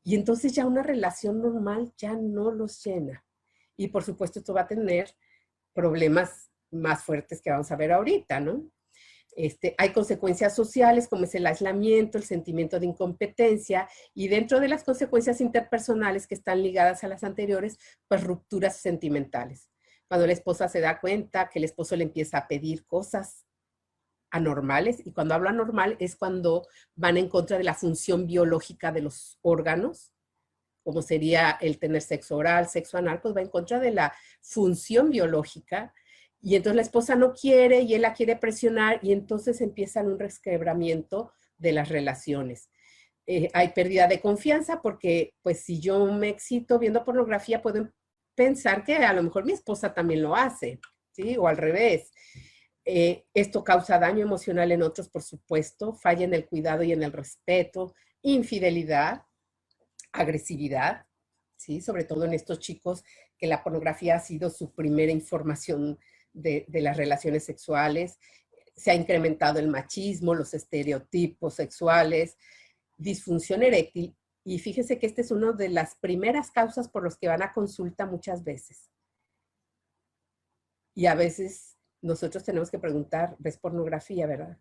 Y entonces ya una relación normal ya no los llena. Y por supuesto esto va a tener problemas más fuertes que vamos a ver ahorita, ¿no? Hay consecuencias sociales como es el aislamiento, el sentimiento de incompetencia, y dentro de las consecuencias interpersonales que están ligadas a las anteriores, pues rupturas sentimentales. Cuando la esposa se da cuenta que el esposo le empieza a pedir cosas anormales, y cuando hablo anormal es cuando van en contra de la función biológica de los órganos, como sería el tener sexo oral, sexo anal, pues va en contra de la función biológica, y entonces la esposa no quiere y él la quiere presionar, y entonces empiezan un resquebramiento de las relaciones. Hay pérdida de confianza porque pues si yo me excito viendo pornografía puedo pensar que a lo mejor mi esposa también lo hace, ¿sí? O al revés. Esto causa daño emocional en otros, por supuesto, falla en el cuidado y en el respeto, infidelidad, agresividad, ¿sí? Sobre todo en estos chicos que la pornografía ha sido su primera información de las relaciones sexuales. Se ha incrementado el machismo, los estereotipos sexuales, disfunción eréctil. Y fíjese que esta es una de las primeras causas por las que van a consulta muchas veces. Y a veces nosotros tenemos que preguntar, ¿ves pornografía, verdad?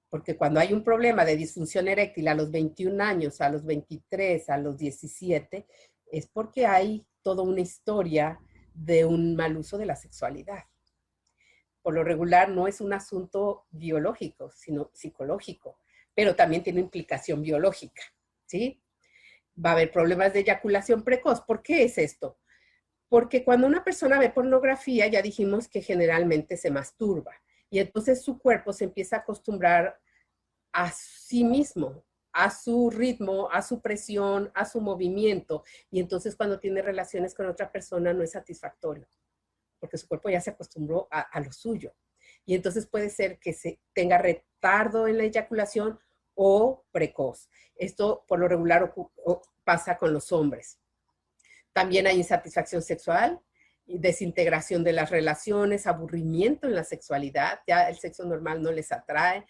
Porque cuando hay un problema de disfunción eréctil a los 21 años, a los 23, a los 17, es porque hay toda una historia de un mal uso de la sexualidad. Por lo regular no es un asunto biológico, sino psicológico, pero también tiene implicación biológica, ¿sí? Va a haber problemas de eyaculación precoz. ¿Por qué es esto? Porque cuando una persona ve pornografía, ya dijimos que generalmente se masturba y entonces su cuerpo se empieza a acostumbrar a sí mismo, a su ritmo, a su presión, a su movimiento. Y entonces cuando tiene relaciones con otra persona no es satisfactorio, porque su cuerpo ya se acostumbró a lo suyo. Y entonces puede ser que se tenga retardo en la eyaculación o precoz. Esto por lo regular pasa con los hombres. También hay insatisfacción sexual, desintegración de las relaciones, aburrimiento en la sexualidad, ya el sexo normal no les atrae,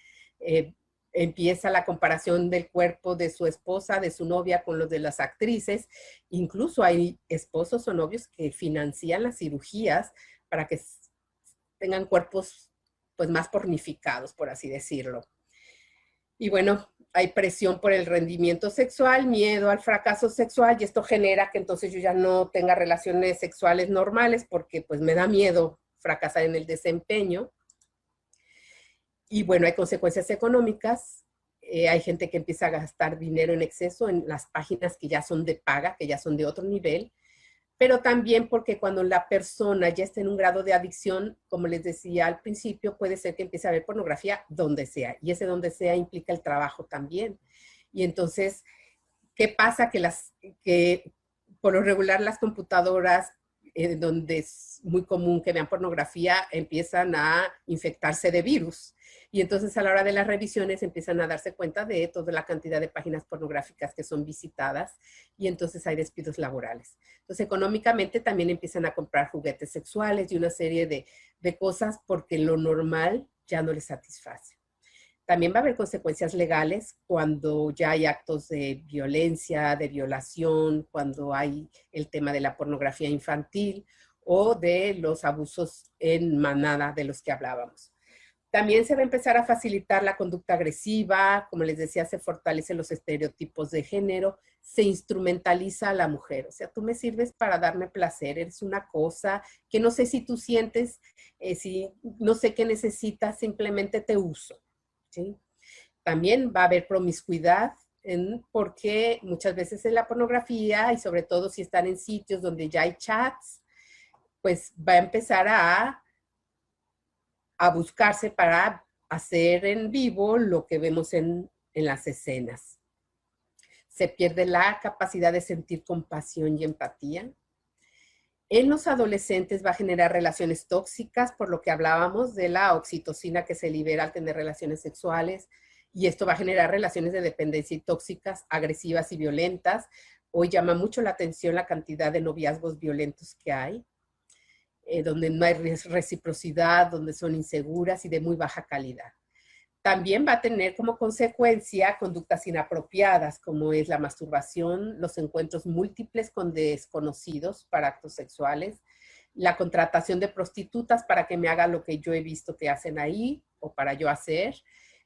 empieza la comparación del cuerpo de su esposa, de su novia con los de las actrices, incluso hay esposos o novios que financian las cirugías para que tengan cuerpos pues más pornificados, por así decirlo. Y bueno, hay presión por el rendimiento sexual, miedo al fracaso sexual, y esto genera que entonces yo ya no tenga relaciones sexuales normales porque pues me da miedo fracasar en el desempeño. Y bueno, hay consecuencias económicas. Hay gente que empieza a gastar dinero en exceso en las páginas que ya son de paga, que ya son de otro nivel, pero también porque cuando la persona ya está en un grado de adicción, como les decía al principio, puede ser que empiece a ver pornografía donde sea, y ese donde sea implica el trabajo también. Y entonces, ¿qué pasa? Que por lo regular las computadoras, donde es muy común que vean pornografía, empiezan a infectarse de virus. Y entonces a la hora de las revisiones empiezan a darse cuenta de toda la cantidad de páginas pornográficas que son visitadas y entonces hay despidos laborales. Entonces económicamente también empiezan a comprar juguetes sexuales y una serie de cosas porque lo normal ya no les satisface. También va a haber consecuencias legales cuando ya hay actos de violencia, de violación, cuando hay el tema de la pornografía infantil o de los abusos en manada de los que hablábamos. También se va a empezar a facilitar la conducta agresiva, como les decía, se fortalecen los estereotipos de género, se instrumentaliza a la mujer. O sea, tú me sirves para darme placer, eres una cosa que no sé si tú sientes, si no sé qué necesitas, simplemente te uso. ¿Sí? También va a haber promiscuidad, porque muchas veces en la pornografía y sobre todo si están en sitios donde ya hay chats, pues va a empezar a buscarse para hacer en vivo lo que vemos en las escenas. Se pierde la capacidad de sentir compasión y empatía. En los adolescentes va a generar relaciones tóxicas, por lo que hablábamos de la oxitocina que se libera al tener relaciones sexuales, y esto va a generar relaciones de dependencia y tóxicas, agresivas y violentas. Hoy llama mucho la atención la cantidad de noviazgos violentos que hay, donde no hay reciprocidad, donde son inseguras y de muy baja calidad. También va a tener como consecuencia conductas inapropiadas, como es la masturbación, los encuentros múltiples con desconocidos para actos sexuales, la contratación de prostitutas para que me haga lo que yo he visto que hacen ahí o para yo hacer,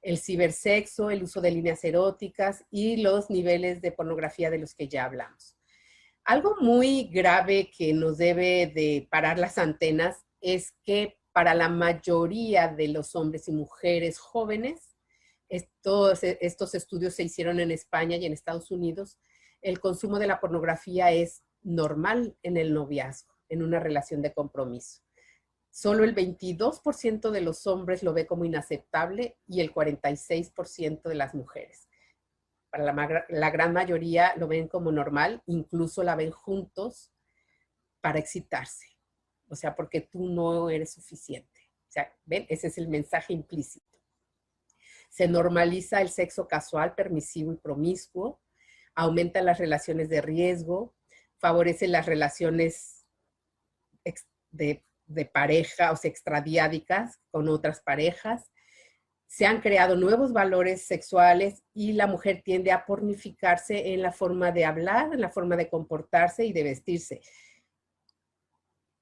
el cibersexo, el uso de líneas eróticas y los niveles de pornografía de los que ya hablamos. Algo muy grave que nos debe de parar las antenas es que para la mayoría de los hombres y mujeres jóvenes, estos estudios se hicieron en España y en Estados Unidos, el consumo de la pornografía es normal en el noviazgo, en una relación de compromiso. Solo el 22% de los hombres lo ve como inaceptable y el 46% de las mujeres. Para la gran mayoría lo ven como normal, incluso la ven juntos para excitarse. O sea, porque tú no eres suficiente. O sea, ¿ven? Ese es el mensaje implícito. Se normaliza el sexo casual, permisivo y promiscuo, aumenta las relaciones de riesgo, favorece las relaciones de pareja, o sea, extradiádicas con otras parejas. Se han creado nuevos valores sexuales y la mujer tiende a pornificarse en la forma de hablar, en la forma de comportarse y de vestirse.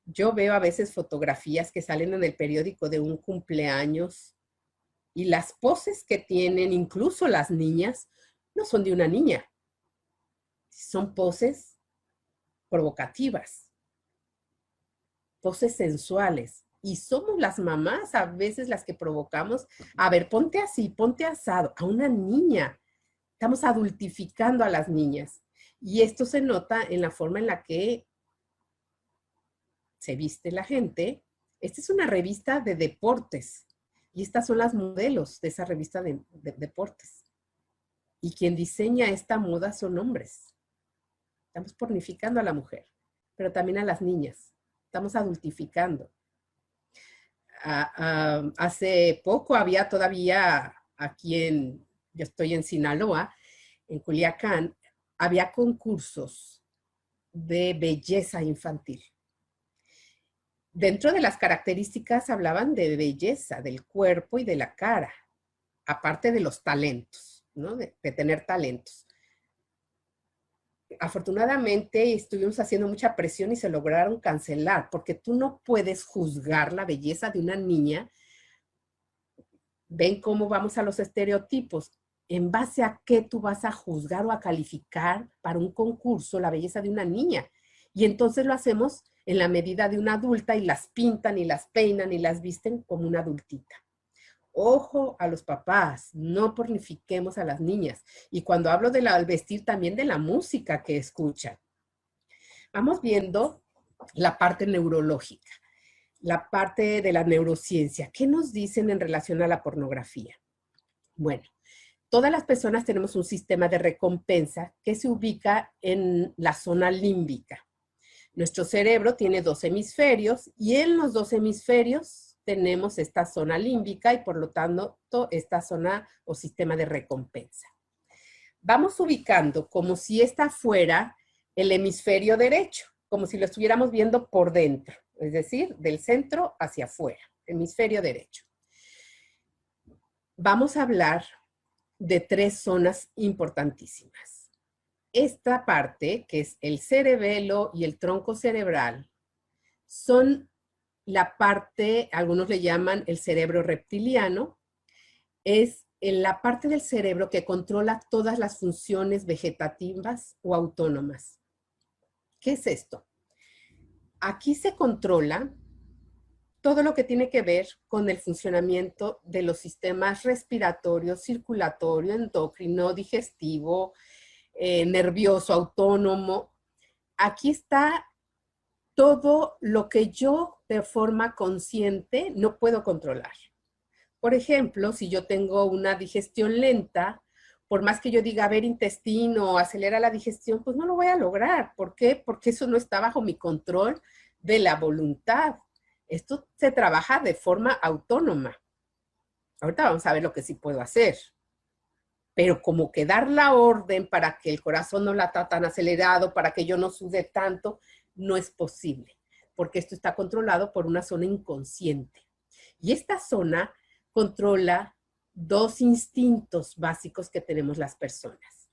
Yo veo a veces fotografías que salen en el periódico de un cumpleaños y las poses que tienen, incluso las niñas, no son de una niña. Son poses provocativas, poses sensuales. Y somos las mamás a veces las que provocamos. A ver, ponte así, ponte asado. A una niña. Estamos adultificando a las niñas. Y esto se nota en la forma en la que se viste la gente. Esta es una revista de deportes. Y estas son las modelos de esa revista de deportes. Y quien diseña esta moda son hombres. Estamos pornificando a la mujer, pero también a las niñas. Estamos adultificando. Hace poco había todavía aquí yo estoy en Sinaloa, en Culiacán, había concursos de belleza infantil. Dentro de las características hablaban de belleza, del cuerpo y de la cara, aparte de los talentos, ¿no? De tener talentos. Afortunadamente estuvimos haciendo mucha presión y se lograron cancelar, porque tú no puedes juzgar la belleza de una niña. Ven cómo vamos a los estereotipos. ¿En base a qué tú vas a juzgar o a calificar para un concurso la belleza de una niña? Y entonces lo hacemos en la medida de una adulta y las pintan y las peinan y las visten como una adultita. Ojo a los papás, no pornifiquemos a las niñas. Y cuando hablo del vestir, también de la música que escuchan. Vamos viendo la parte neurológica, la parte de la neurociencia. ¿Qué nos dicen en relación a la pornografía? Bueno, todas las personas tenemos un sistema de recompensa que se ubica en la zona límbica. Nuestro cerebro tiene 2 hemisferios y en los 2 hemisferios tenemos esta zona límbica y por lo tanto esta zona o sistema de recompensa. Vamos ubicando como si esta fuera el hemisferio derecho, como si lo estuviéramos viendo por dentro, es decir, del centro hacia afuera, hemisferio derecho. Vamos a hablar de 3 zonas importantísimas. Esta parte, que es el cerebelo y el tronco cerebral, son la parte, algunos le llaman el cerebro reptiliano, es en la parte del cerebro que controla todas las funciones vegetativas o autónomas. ¿Qué es esto? Aquí se controla todo lo que tiene que ver con el funcionamiento de los sistemas respiratorio, circulatorio, endocrino, digestivo, nervioso, autónomo. Aquí está todo lo que yo de forma consciente no puedo controlar. Por ejemplo, si yo tengo una digestión lenta, por más que yo diga, a ver, intestino, acelera la digestión, pues no lo voy a lograr. ¿Por qué? Porque eso no está bajo mi control de la voluntad. Esto se trabaja de forma autónoma. Ahorita vamos a ver lo que sí puedo hacer. Pero como que dar la orden para que el corazón no lata tan acelerado, para que yo no sude tanto, no es posible, porque esto está controlado por una zona inconsciente. Y esta zona controla 2 instintos básicos que tenemos las personas.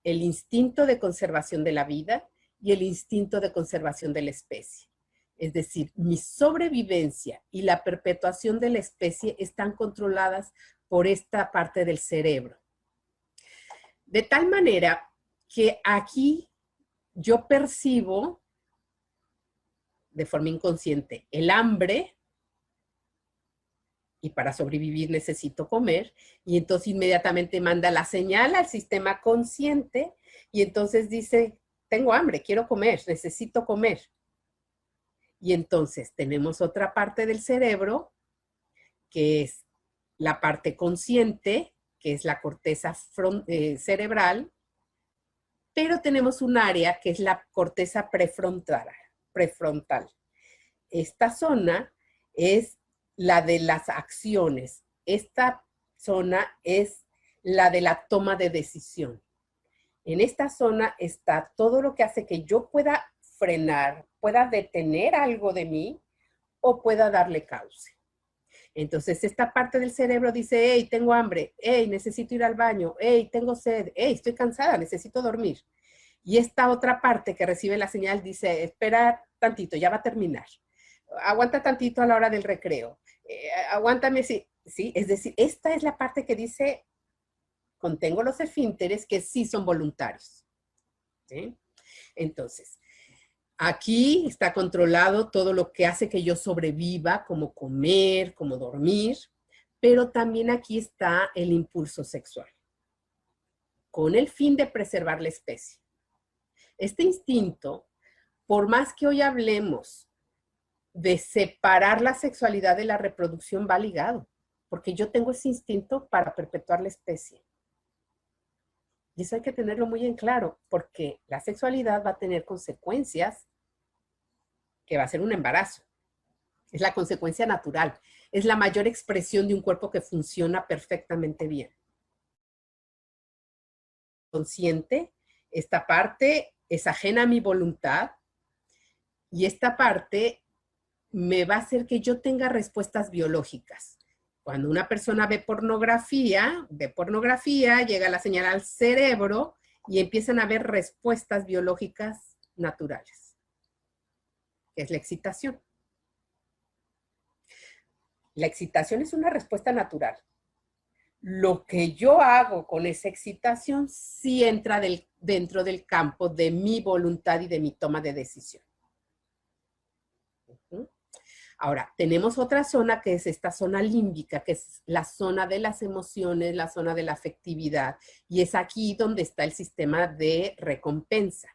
El instinto de conservación de la vida y el instinto de conservación de la especie. Es decir, mi sobrevivencia y la perpetuación de la especie están controladas por esta parte del cerebro. De tal manera que aquí yo percibo de forma inconsciente el hambre y para sobrevivir necesito comer y entonces inmediatamente manda la señal al sistema consciente y entonces dice, tengo hambre, quiero comer, necesito comer. Y entonces tenemos otra parte del cerebro que es la parte consciente, que es la corteza cerebral, pero tenemos un área que es la corteza prefrontal. prefrontal. Esta zona es la de las acciones. Esta zona es la de la toma de decisión. En esta zona está todo lo que hace que yo pueda frenar, pueda detener algo de mí o pueda darle cauce. Entonces, esta parte del cerebro dice, hey, tengo hambre, hey, necesito ir al baño, hey, tengo sed, hey, estoy cansada, necesito dormir. Y esta otra parte que recibe la señal dice, espera tantito, ya va a terminar. Aguanta tantito a la hora del recreo. Aguántame, sí. Es decir, esta es la parte que dice, contengo los esfínteres que sí son voluntarios. ¿Sí? Entonces, aquí está controlado todo lo que hace que yo sobreviva, como comer, como dormir, pero también aquí está el impulso sexual, con el fin de preservar la especie. Este instinto, por más que hoy hablemos de separar la sexualidad de la reproducción, va ligado, porque yo tengo ese instinto para perpetuar la especie. Y eso hay que tenerlo muy en claro, porque la sexualidad va a tener consecuencias, que va a ser un embarazo. Es la consecuencia natural. Es la mayor expresión de un cuerpo que funciona perfectamente bien. Consciente, esta parte es ajena a mi voluntad y esta parte me va a hacer que yo tenga respuestas biológicas. Cuando una persona ve pornografía, llega la señal al cerebro y empiezan a haber respuestas biológicas naturales, que es la excitación. La excitación es una respuesta natural. Lo que yo hago con esa excitación sí entra dentro del campo de mi voluntad y de mi toma de decisión. Ahora, tenemos otra zona que es esta zona límbica, que es la zona de las emociones, la zona de la afectividad, y es aquí donde está el sistema de recompensa.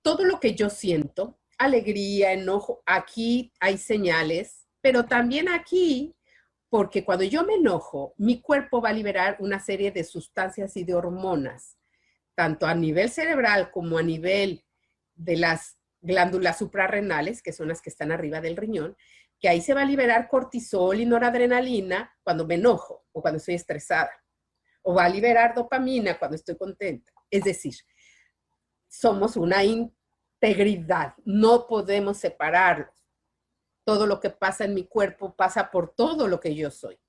Todo lo que yo siento, alegría, enojo, aquí hay señales, pero también aquí, porque cuando yo me enojo, mi cuerpo va a liberar una serie de sustancias y de hormonas, tanto a nivel cerebral como a nivel de las glándulas suprarrenales, que son las que están arriba del riñón, que ahí se va a liberar cortisol y noradrenalina cuando me enojo o cuando estoy estresada, o va a liberar dopamina cuando estoy contenta. Es decir, somos una integridad, no podemos separarlos. Todo lo que pasa en mi cuerpo pasa por todo lo que yo soy.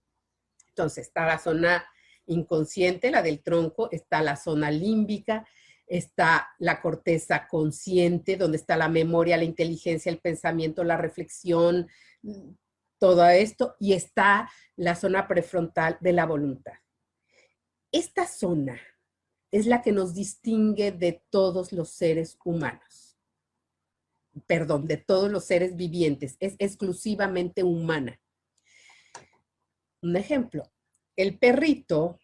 Entonces, está la zona inconsciente, la del tronco, está la zona límbica, está la corteza consciente, donde está la memoria, la inteligencia, el pensamiento, la reflexión, todo esto, y está la zona prefrontal de la voluntad. Esta zona es la que nos distingue de todos los seres humanos. Perdón, de todos los seres vivientes. Es exclusivamente humana. Un ejemplo, el perrito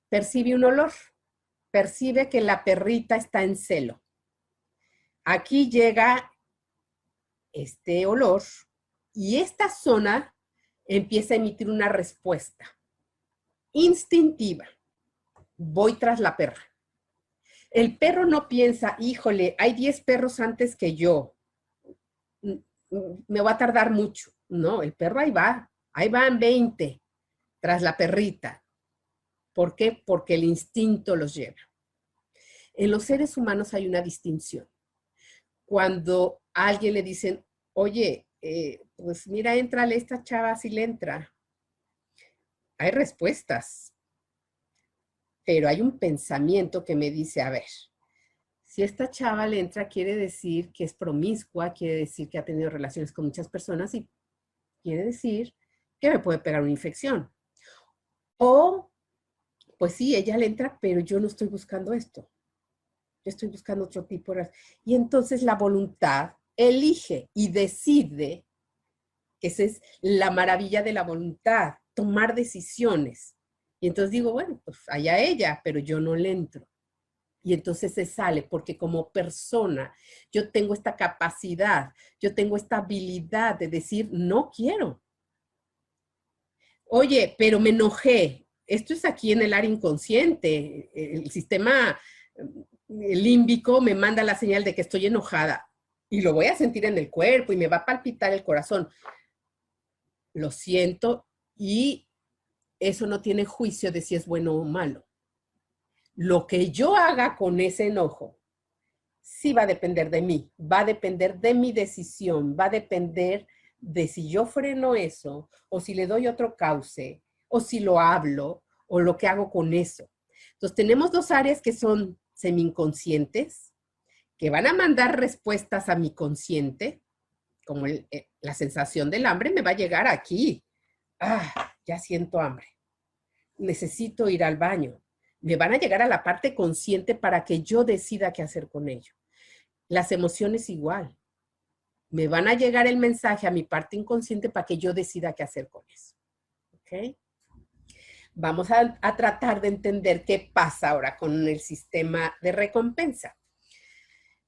percibe un olor. Percibe que la perrita está en celo. Aquí llega este olor y esta zona empieza a emitir una respuesta instintiva. Voy tras la perra. El perro no piensa, híjole, hay 10 perros antes que yo. Me va a tardar mucho. No, el perro ahí van 20 tras la perrita. ¿Por qué? Porque el instinto los lleva. En los seres humanos hay una distinción. Cuando a alguien le dicen, oye, pues mira, éntrale esta chava, si le entra. Hay respuestas, pero hay un pensamiento que me dice, a ver, si esta chava le entra, quiere decir que es promiscua, quiere decir que ha tenido relaciones con muchas personas y quiere decir que me puede pegar una infección. O, pues sí, ella le entra, pero yo no estoy buscando esto. Yo estoy buscando otro tipo de... Y entonces la voluntad elige y decide, que esa es la maravilla de la voluntad, tomar decisiones. Y entonces digo, bueno, pues allá ella, pero yo no le entro. Y entonces se sale, porque como persona yo tengo esta capacidad, yo tengo esta habilidad de decir, no quiero. Oye, pero me enojé. Esto es aquí en el área inconsciente. El sistema límbico me manda la señal de que estoy enojada. y lo voy a sentir en el cuerpo y me va a palpitar el corazón. Lo siento y eso no tiene juicio de si es bueno o malo. Lo que yo haga con ese enojo sí va a depender de mí, va a depender de mi decisión, va a depender de si yo freno eso o si le doy otro cauce o si lo hablo o lo que hago con eso. Entonces tenemos dos áreas que son semi-inconscientes, que van a mandar respuestas a mi consciente, como la sensación del hambre me va a llegar aquí. Ah, ya siento hambre. Necesito ir al baño. Me van a llegar a la parte consciente para que yo decida qué hacer con ello. Las emociones igual. Me van a llegar el mensaje a mi parte inconsciente para que yo decida qué hacer con eso. ¿Ok? Vamos a tratar de entender qué pasa ahora con el sistema de recompensa.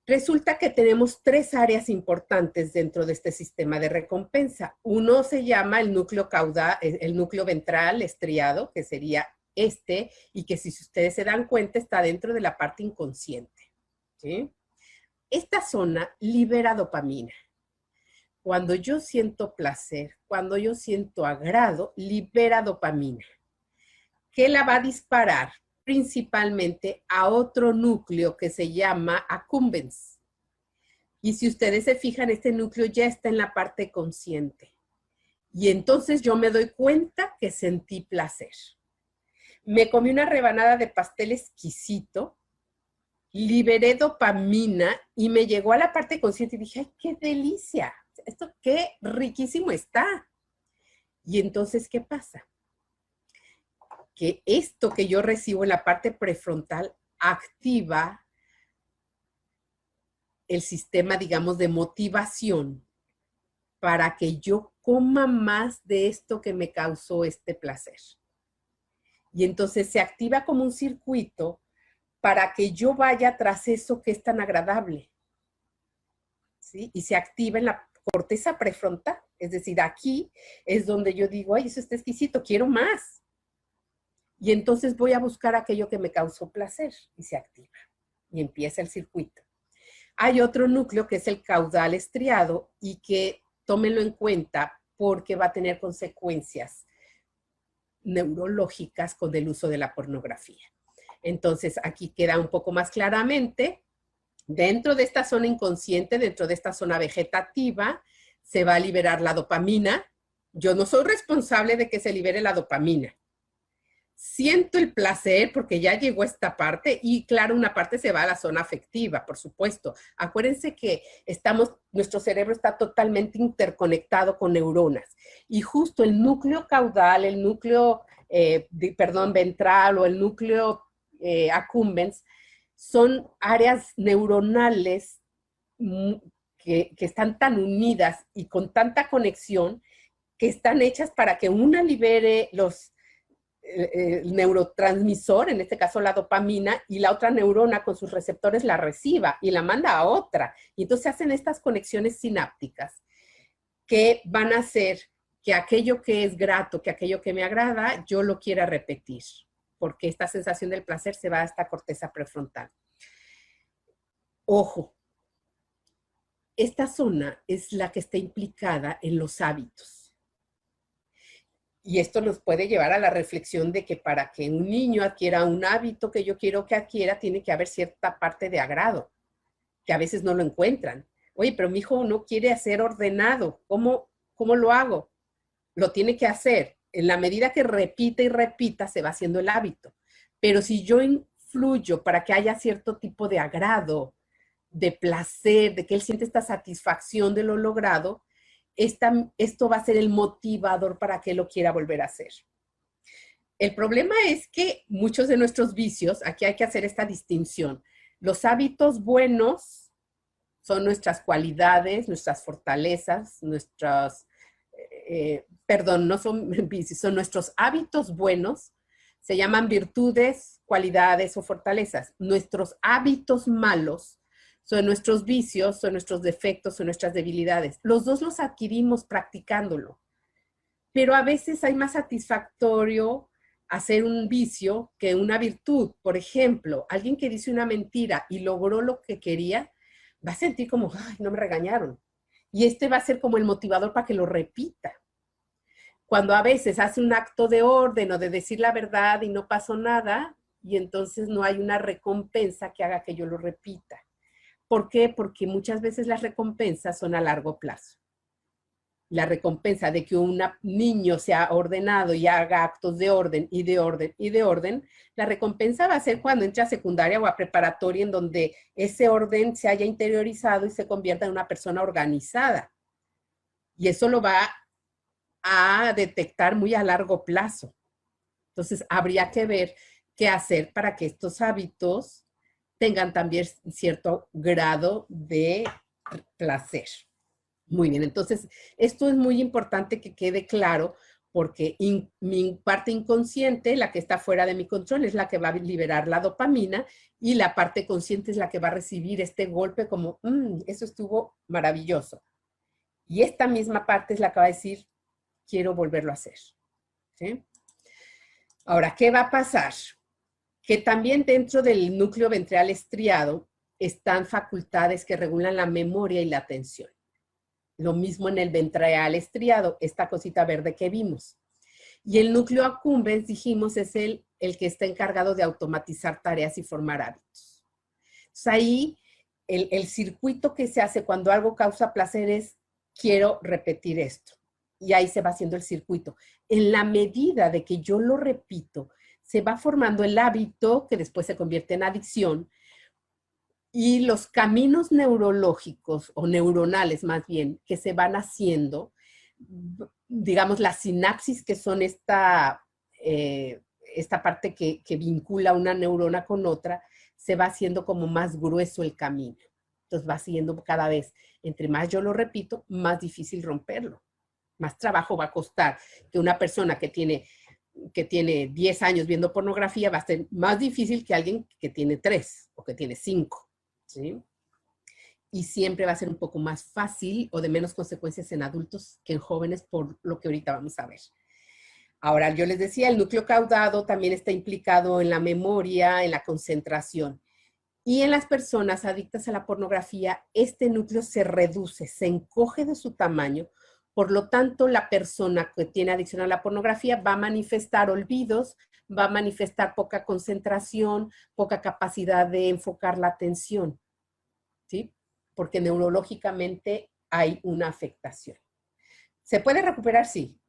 Resulta que tenemos tres áreas importantes dentro de este sistema de recompensa. Uno se llama el núcleo caudal, el núcleo ventral estriado, que sería este, y que si ustedes se dan cuenta está dentro de la parte inconsciente. ¿Sí? Esta zona libera dopamina. Cuando yo siento placer, cuando yo siento agrado, libera dopamina, que la va a disparar principalmente a otro núcleo que se llama accumbens. Y si ustedes se fijan, este núcleo ya está en la parte consciente. Y entonces yo me doy cuenta que sentí placer. Me comí una rebanada de pastel exquisito, liberé dopamina y me llegó a la parte consciente y dije, ¡ay, qué delicia! Esto qué riquísimo está. Y entonces, ¿qué pasa? Que esto que yo recibo en la parte prefrontal activa el sistema, digamos, de motivación para que yo coma más de esto que me causó este placer. Y entonces se activa como un circuito para que yo vaya tras eso que es tan agradable. ¿Sí? Y se activa en la corteza prefrontal. Es decir, aquí es donde yo digo, ay, eso está exquisito, quiero más. Y entonces voy a buscar aquello que me causó placer y se activa. Y empieza el circuito. Hay otro núcleo que es el caudal estriado y que tómenlo en cuenta porque va a tener consecuencias neurológicas con el uso de la pornografía. Entonces, aquí queda un poco más claramente, dentro de esta zona inconsciente, dentro de esta zona vegetativa, se va a liberar la dopamina. Yo no soy responsable de que se libere la dopamina. Siento el placer porque ya llegó esta parte y claro, una parte se va a la zona afectiva, por supuesto. Acuérdense que nuestro cerebro está totalmente interconectado con neuronas y justo el núcleo caudal, el núcleo, ventral o el núcleo accumbens son áreas neuronales que están tan unidas y con tanta conexión que están hechas para que una libere el neurotransmisor, en este caso la dopamina, y la otra neurona con sus receptores la reciba y la manda a otra. Y entonces se hacen estas conexiones sinápticas que van a hacer que aquello que es grato, que aquello que me agrada, yo lo quiera repetir, porque esta sensación del placer se va a esta corteza prefrontal. Ojo, esta zona es la que está implicada en los hábitos. Y esto nos puede llevar a la reflexión de que para que un niño adquiera un hábito que yo quiero que adquiera, tiene que haber cierta parte de agrado, que a veces no lo encuentran. Oye, pero mi hijo no quiere ser ordenado. ¿Cómo lo hago? Lo tiene que hacer. En la medida que repita y repita, se va haciendo el hábito. Pero si yo influyo para que haya cierto tipo de agrado, de placer, de que él siente esta satisfacción de lo logrado, esto va a ser el motivador para que lo quiera volver a hacer. El problema es que muchos de nuestros vicios, aquí hay que hacer esta distinción. Los hábitos buenos son nuestras cualidades, nuestras fortalezas, no son vicios, son nuestros hábitos buenos, se llaman virtudes, cualidades o fortalezas. Nuestros hábitos malos son nuestros vicios, son nuestros defectos, son nuestras debilidades. Los dos los adquirimos practicándolo, pero a veces hay más satisfactorio hacer un vicio que una virtud. Por ejemplo, alguien que dice una mentira y logró lo que quería, va a sentir como, ay, no me regañaron. Y este va a ser como el motivador para que lo repita. Cuando a veces hace un acto de orden o de decir la verdad y no pasó nada, y entonces no hay una recompensa que haga que yo lo repita. ¿Por qué? Porque muchas veces las recompensas son a largo plazo. La recompensa de que un niño sea ordenado y haga actos de orden y de orden y de orden, la recompensa va a ser cuando entre a secundaria o a preparatoria, en donde ese orden se haya interiorizado y se convierta en una persona organizada. Y eso lo va a detectar muy a largo plazo. Entonces, habría que ver qué hacer para que estos hábitos tengan también cierto grado de placer. Muy bien, entonces esto es muy importante que quede claro porque mi parte inconsciente, la que está fuera de mi control, es la que va a liberar la dopamina y la parte consciente es la que va a recibir este golpe como, eso estuvo maravilloso. Y esta misma parte es la que va a decir, quiero volverlo a hacer. ¿Sí? Ahora, ¿qué va a pasar? Que también dentro del núcleo ventral estriado están facultades que regulan la memoria y la atención. Lo mismo en el ventral estriado, esta cosita verde que vimos. Y el núcleo accumbens, dijimos, es el que está encargado de automatizar tareas y formar hábitos. Entonces ahí el circuito que se hace cuando algo causa placer es, quiero repetir esto. Y ahí se va haciendo el circuito. En la medida de que yo lo repito, se va formando el hábito que después se convierte en adicción y los caminos neurológicos o neuronales más bien que se van haciendo, digamos, las sinapsis que son esta parte que vincula una neurona con otra, se va haciendo como más grueso el camino. Entonces va siendo cada vez, entre más yo lo repito, más difícil romperlo. Más trabajo va a costar que una persona que tiene 10 años viendo pornografía va a ser más difícil que alguien que tiene 3 o que tiene 5. ¿Sí? Y siempre va a ser un poco más fácil o de menos consecuencias en adultos que en jóvenes, por lo que ahorita vamos a ver. Ahora, yo les decía, el núcleo caudado también está implicado en la memoria, en la concentración. Y en las personas adictas a la pornografía, este núcleo se reduce, se encoge de su tamaño. Por lo tanto, la persona que tiene adicción a la pornografía va a manifestar olvidos, va a manifestar poca concentración, poca capacidad de enfocar la atención, ¿sí? Porque neurológicamente hay una afectación. ¿Se puede recuperar? Sí.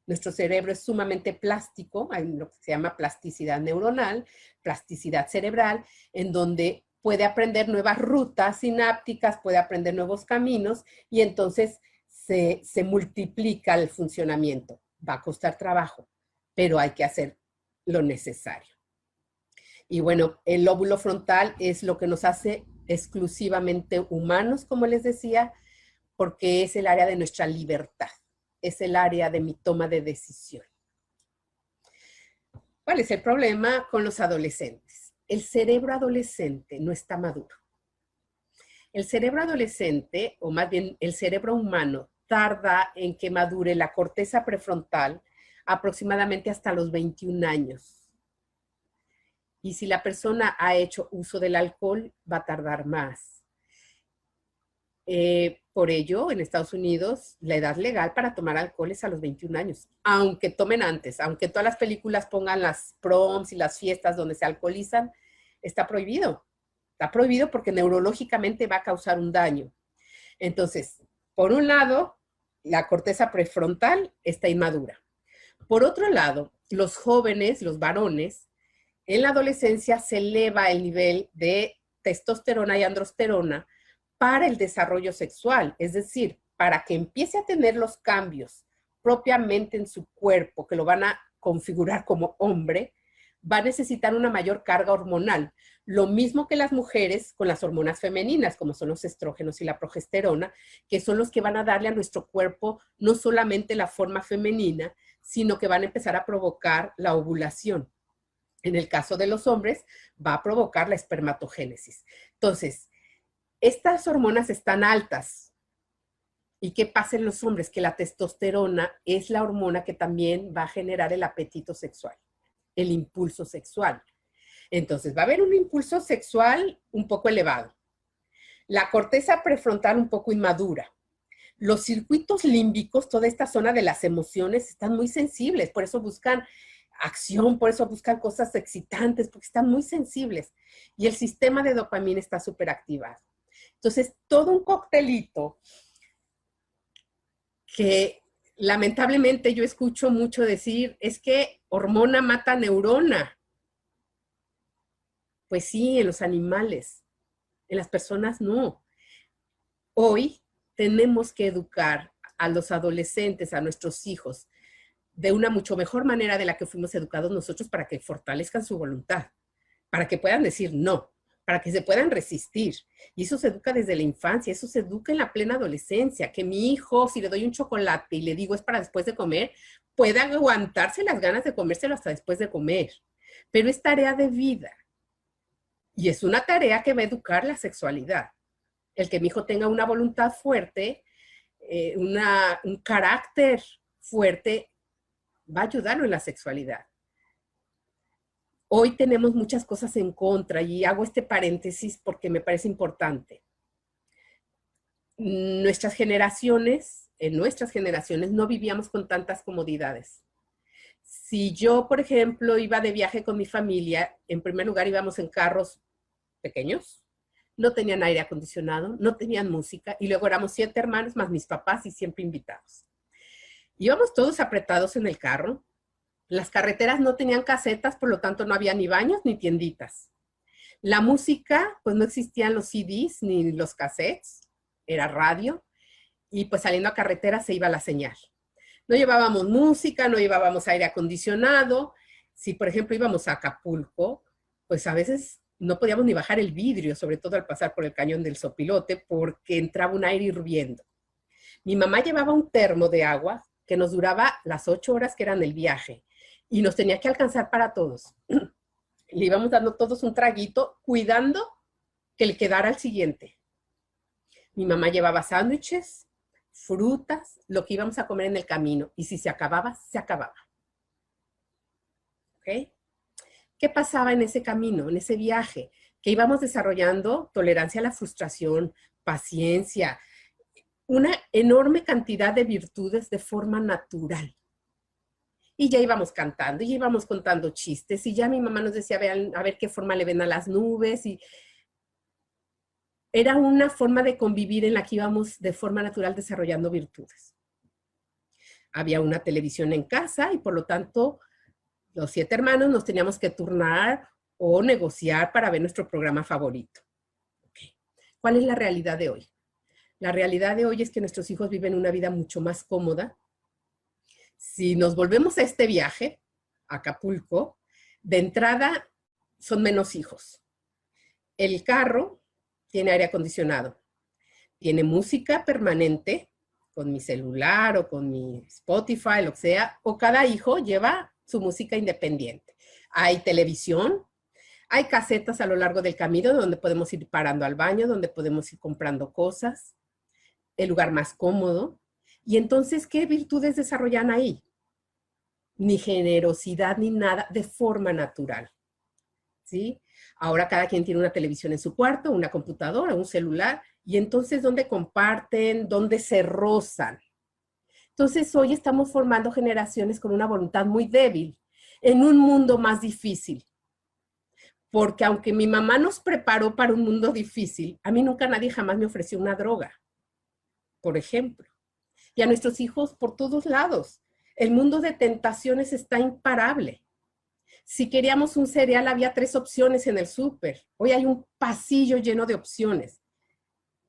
Nuestro cerebro es sumamente plástico, hay lo que se llama plasticidad neuronal, plasticidad cerebral, en donde puede aprender nuevas rutas sinápticas, puede aprender nuevos caminos y entonces se multiplica el funcionamiento. Va a costar trabajo, pero hay que hacer lo necesario. Y bueno, el lóbulo frontal es lo que nos hace exclusivamente humanos, como les decía, porque es el área de nuestra libertad, es el área de mi toma de decisión. ¿Cuál es el problema con los adolescentes? El cerebro adolescente no está maduro. El cerebro adolescente, o más bien el cerebro humano, tarda en que madure la corteza prefrontal aproximadamente hasta los 21 años. Y si la persona ha hecho uso del alcohol, va a tardar más. Por ello, en Estados Unidos, la edad legal para tomar alcohol es a los 21 años, aunque tomen antes, aunque todas las películas pongan las proms y las fiestas donde se alcoholizan, está prohibido. Está prohibido porque neurológicamente va a causar un daño. Entonces, por un lado, la corteza prefrontal está inmadura. Por otro lado, los jóvenes, los varones, en la adolescencia se eleva el nivel de testosterona y androsterona para el desarrollo sexual, es decir, para que empiece a tener los cambios propiamente en su cuerpo, que lo van a configurar como hombre, va a necesitar una mayor carga hormonal. Lo mismo que las mujeres con las hormonas femeninas, como son los estrógenos y la progesterona, que son los que van a darle a nuestro cuerpo no solamente la forma femenina, sino que van a empezar a provocar la ovulación. En el caso de los hombres, va a provocar la espermatogénesis. Entonces, estas hormonas están altas. ¿Y qué pasa en los hombres? Que la testosterona es la hormona que también va a generar el apetito sexual, el impulso sexual. Entonces, va a haber un impulso sexual un poco elevado. La corteza prefrontal un poco inmadura. Los circuitos límbicos, toda esta zona de las emociones, están muy sensibles, por eso buscan acción, por eso buscan cosas excitantes, porque están muy sensibles. Y el sistema de dopamina está súper activado. Entonces, todo un coctelito que lamentablemente yo escucho mucho decir, es que hormona mata neurona. Pues sí, en los animales, en las personas no. Hoy tenemos que educar a los adolescentes, a nuestros hijos, de una mucho mejor manera de la que fuimos educados nosotros para que fortalezcan su voluntad, para que puedan decir no, para que se puedan resistir. Y eso se educa desde la infancia, eso se educa en la plena adolescencia, que mi hijo, si le doy un chocolate y le digo es para después de comer, pueda aguantarse las ganas de comérselo hasta después de comer. Pero es tarea de vida. Y es una tarea que va a educar la sexualidad. El que mi hijo tenga una voluntad fuerte, un carácter fuerte, va a ayudarlo en la sexualidad. Hoy tenemos muchas cosas en contra y hago este paréntesis porque me parece importante. En nuestras generaciones no vivíamos con tantas comodidades. Si yo, por ejemplo, iba de viaje con mi familia, en primer lugar íbamos en carros pequeños, no tenían aire acondicionado, no tenían música, y luego éramos 7 hermanos más mis papás y siempre invitados. Íbamos todos apretados en el carro. Las carreteras no tenían casetas, por lo tanto no había ni baños ni tienditas. La música, pues no existían los CDs ni los cassettes, era radio, y pues saliendo a carretera se iba la señal. No llevábamos música, no llevábamos aire acondicionado. Si, por ejemplo, íbamos a Acapulco, pues a veces no podíamos ni bajar el vidrio, sobre todo al pasar por el cañón del Sopilote, porque entraba un aire hirviendo. Mi mamá llevaba un termo de agua que nos duraba las 8 horas que eran el viaje y nos tenía que alcanzar para todos. Le íbamos dando todos un traguito, cuidando que le quedara al siguiente. Mi mamá llevaba sándwiches, frutas, lo que íbamos a comer en el camino, y si se acababa, se acababa. ¿Ok? ¿Qué pasaba en ese camino, en ese viaje? Que íbamos desarrollando tolerancia a la frustración, paciencia, una enorme cantidad de virtudes de forma natural. Y ya íbamos cantando, y íbamos contando chistes, y ya mi mamá nos decía, vean, a ver qué forma le ven a las nubes, y era una forma de convivir en la que íbamos de forma natural desarrollando virtudes. Había una televisión en casa y por lo tanto los 7 hermanos nos teníamos que turnar o negociar para ver nuestro programa favorito. Okay. ¿Cuál es la realidad de hoy? La realidad de hoy es que nuestros hijos viven una vida mucho más cómoda. Si nos volvemos a este viaje, a Acapulco, de entrada son menos hijos. El carro tiene aire acondicionado, tiene música permanente con mi celular o con mi Spotify, lo que sea, o cada hijo lleva su música independiente. Hay televisión, hay casetas a lo largo del camino donde podemos ir parando al baño, donde podemos ir comprando cosas, el lugar más cómodo. Y entonces, ¿qué virtudes desarrollan ahí? Ni generosidad ni nada, de forma natural. ¿Sí? Ahora cada quien tiene una televisión en su cuarto, una computadora, un celular, y entonces, ¿dónde comparten? ¿Dónde se rozan? Entonces, hoy estamos formando generaciones con una voluntad muy débil en un mundo más difícil. Porque aunque mi mamá nos preparó para un mundo difícil, a mí nunca nadie jamás me ofreció una droga, por ejemplo. Y a nuestros hijos por todos lados. El mundo de tentaciones está imparable. Si queríamos un cereal, había 3 opciones en el súper. Hoy hay un pasillo lleno de opciones.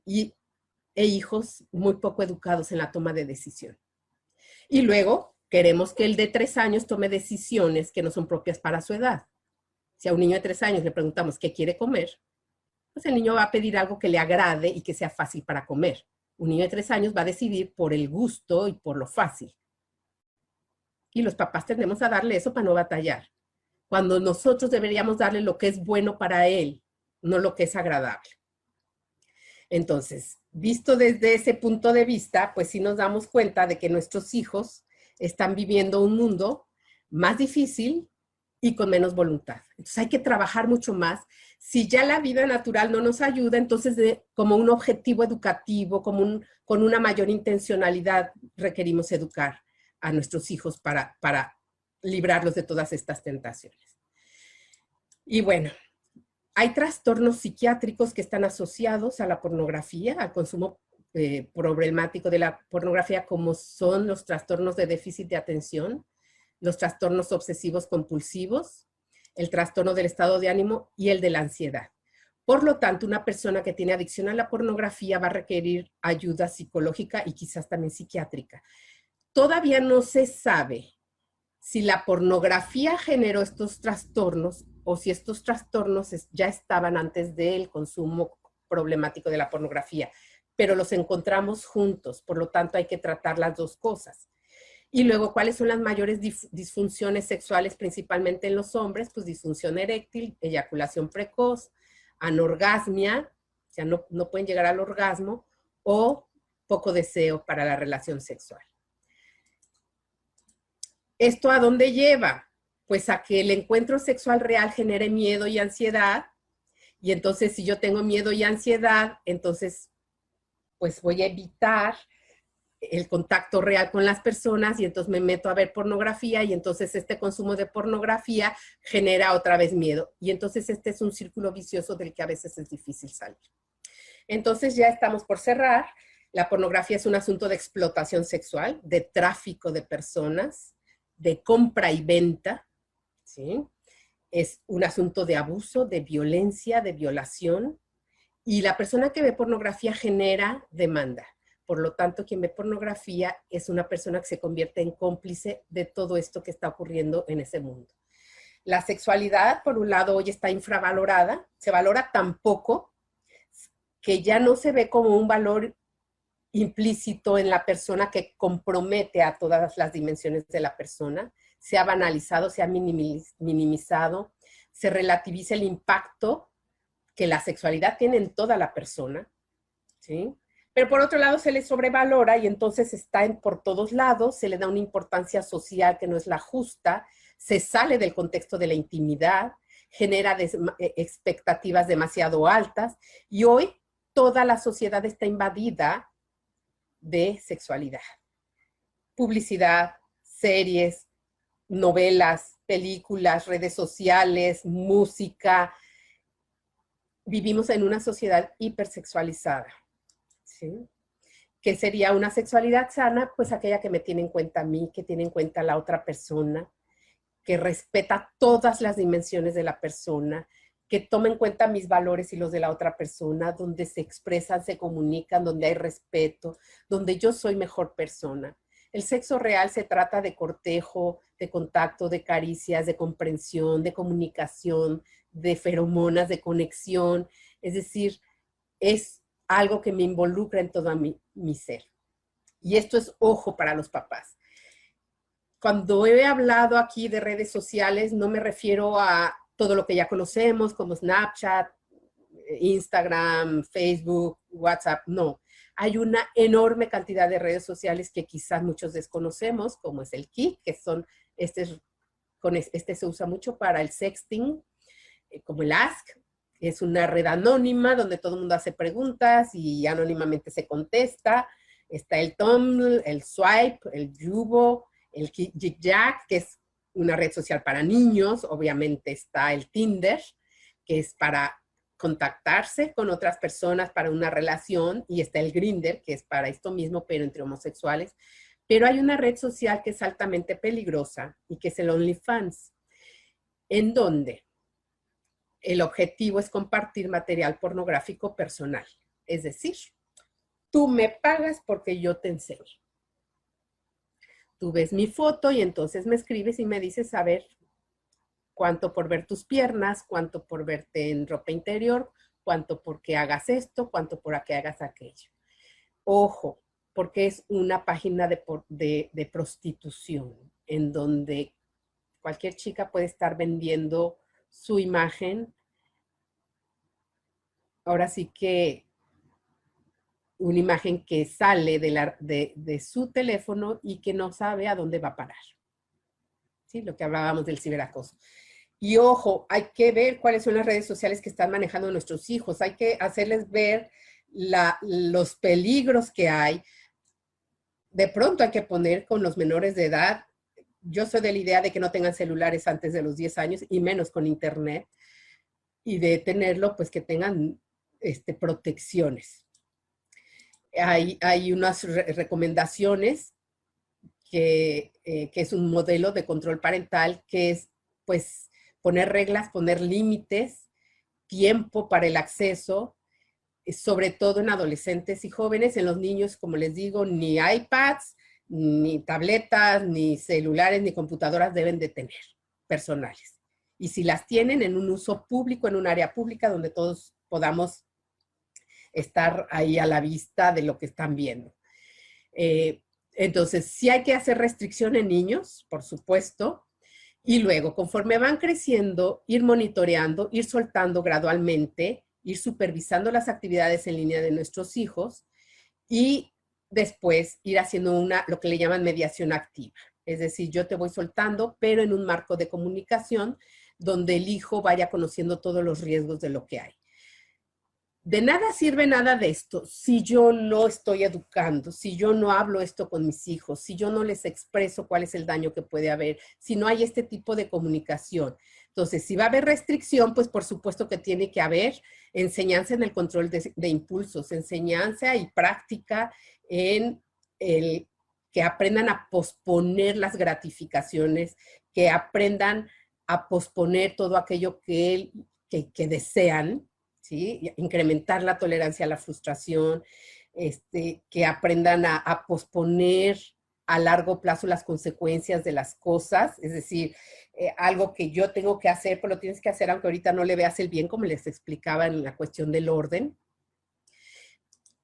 E hijos muy poco educados en la toma de decisión. Y luego queremos que el de 3 años tome decisiones que no son propias para su edad. Si a un niño de 3 años le preguntamos qué quiere comer, pues el niño va a pedir algo que le agrade y que sea fácil para comer. Un niño de 3 años va a decidir por el gusto y por lo fácil. Y los papás tendemos a darle eso para no batallar, cuando nosotros deberíamos darle lo que es bueno para él, no lo que es agradable. Entonces, visto desde ese punto de vista, pues sí nos damos cuenta de que nuestros hijos están viviendo un mundo más difícil, y con menos voluntad. Entonces hay que trabajar mucho más. Si ya la vida natural no nos ayuda, entonces como un objetivo educativo, con una mayor intencionalidad, requerimos educar a nuestros hijos para librarlos de todas estas tentaciones. Y bueno, hay trastornos psiquiátricos que están asociados a la pornografía, al consumo problemático de la pornografía, como son los trastornos de déficit de atención, los trastornos obsesivos compulsivos, el trastorno del estado de ánimo y el de la ansiedad. Por lo tanto, una persona que tiene adicción a la pornografía va a requerir ayuda psicológica y quizás también psiquiátrica. Todavía no se sabe si la pornografía generó estos trastornos o si estos trastornos ya estaban antes del consumo problemático de la pornografía, pero los encontramos juntos, por lo tanto hay que tratar las dos cosas. Y luego, ¿cuáles son las mayores disfunciones sexuales, principalmente en los hombres? Pues disfunción eréctil, eyaculación precoz, anorgasmia, o sea, no pueden llegar al orgasmo, o poco deseo para la relación sexual. ¿Esto a dónde lleva? Pues a que el encuentro sexual real genere miedo y ansiedad, y entonces si yo tengo miedo y ansiedad, entonces pues voy a evitar el contacto real con las personas y entonces me meto a ver pornografía y entonces este consumo de pornografía genera otra vez miedo. Y entonces este es un círculo vicioso del que a veces es difícil salir. Entonces ya estamos por cerrar. La pornografía es un asunto de explotación sexual, de tráfico de personas, de compra y venta, ¿sí? Es un asunto de abuso, de violencia, de violación. Y la persona que ve pornografía genera demanda. Por lo tanto, quien ve pornografía es una persona que se convierte en cómplice de todo esto que está ocurriendo en ese mundo. La sexualidad, por un lado, hoy está infravalorada, se valora tan poco que ya no se ve como un valor implícito en la persona que compromete a todas las dimensiones de la persona. Se ha banalizado, se ha minimizado, se relativiza el impacto que la sexualidad tiene en toda la persona, ¿sí? Pero por otro lado se le sobrevalora y entonces está por todos lados, se le da una importancia social que no es la justa, se sale del contexto de la intimidad, genera expectativas demasiado altas y hoy toda la sociedad está invadida de sexualidad. Publicidad, series, novelas, películas, redes sociales, música. Vivimos en una sociedad hipersexualizada, ¿sí? ¿Qué sería una sexualidad sana? Pues aquella que me tiene en cuenta a mí, que tiene en cuenta a la otra persona, que respeta todas las dimensiones de la persona, que toma en cuenta mis valores y los de la otra persona, donde se expresan, se comunican, donde hay respeto, donde yo soy mejor persona. El sexo real se trata de cortejo, de contacto, de caricias, de comprensión, de comunicación, de feromonas, de conexión. Es decir, es algo que me involucra en todo mi ser. Y esto es ojo para los papás. Cuando he hablado aquí de redes sociales, no me refiero a todo lo que ya conocemos, como Snapchat, Instagram, Facebook, WhatsApp, no. Hay una enorme cantidad de redes sociales que quizás muchos desconocemos, como es el Kik, que son, con este se usa mucho para el sexting, como el Ask, es una red anónima donde todo el mundo hace preguntas y anónimamente se contesta. Está el Tumblr, el Swipe, el Yubo, el Jik-Jak, que es una red social para niños. Obviamente está el Tinder, que es para contactarse con otras personas para una relación, y está el Grindr, que es para esto mismo, pero entre homosexuales. Pero hay una red social que es altamente peligrosa y que es el OnlyFans, en donde el objetivo es compartir material pornográfico personal. Es decir, tú me pagas porque yo te enseño. Tú ves mi foto y entonces me escribes y me dices, a ver, cuánto por ver tus piernas, cuánto por verte en ropa interior, cuánto por que hagas esto, cuánto por que hagas aquello. Ojo, porque es una página de prostitución en donde cualquier chica puede estar vendiendo su imagen. Ahora sí que una imagen que sale de su teléfono y que no sabe a dónde va a parar. ¿Sí? Lo que hablábamos del ciberacoso. Y ojo, hay que ver cuáles son las redes sociales que están manejando nuestros hijos. Hay que hacerles ver los peligros que hay. De pronto hay que poner con los menores de edad. Yo soy de la idea de que no tengan celulares antes de los 10 años y menos con internet. Y de tenerlo, pues que tengan protecciones. Hay unas recomendaciones que es un modelo de control parental que es, pues, poner reglas, poner límites, tiempo para el acceso, sobre todo en adolescentes y jóvenes. En los niños, como les digo, ni iPads, ni tabletas, ni celulares, ni computadoras deben de tener personales. Y si las tienen en un uso público, en un área pública donde todos podamos estar ahí a la vista de lo que están viendo. Entonces, sí hay que hacer restricción en niños, por supuesto, y luego, conforme van creciendo, ir monitoreando, ir soltando gradualmente, ir supervisando las actividades en línea de nuestros hijos y después ir haciendo lo que le llaman mediación activa. Es decir, yo te voy soltando, pero en un marco de comunicación donde el hijo vaya conociendo todos los riesgos de lo que hay. De nada sirve nada de esto si yo no estoy educando, si yo no hablo esto con mis hijos, si yo no les expreso cuál es el daño que puede haber, si no hay este tipo de comunicación. Entonces, si va a haber restricción, pues por supuesto que tiene que haber enseñanza en el control de impulsos, enseñanza y práctica en el que aprendan a posponer las gratificaciones, que aprendan a posponer todo aquello que desean, ¿sí? Incrementar la tolerancia a la frustración, que aprendan a posponer a largo plazo las consecuencias de las cosas, es decir, algo que yo tengo que hacer, pero lo tienes que hacer aunque ahorita no le veas el bien, como les explicaba en la cuestión del orden.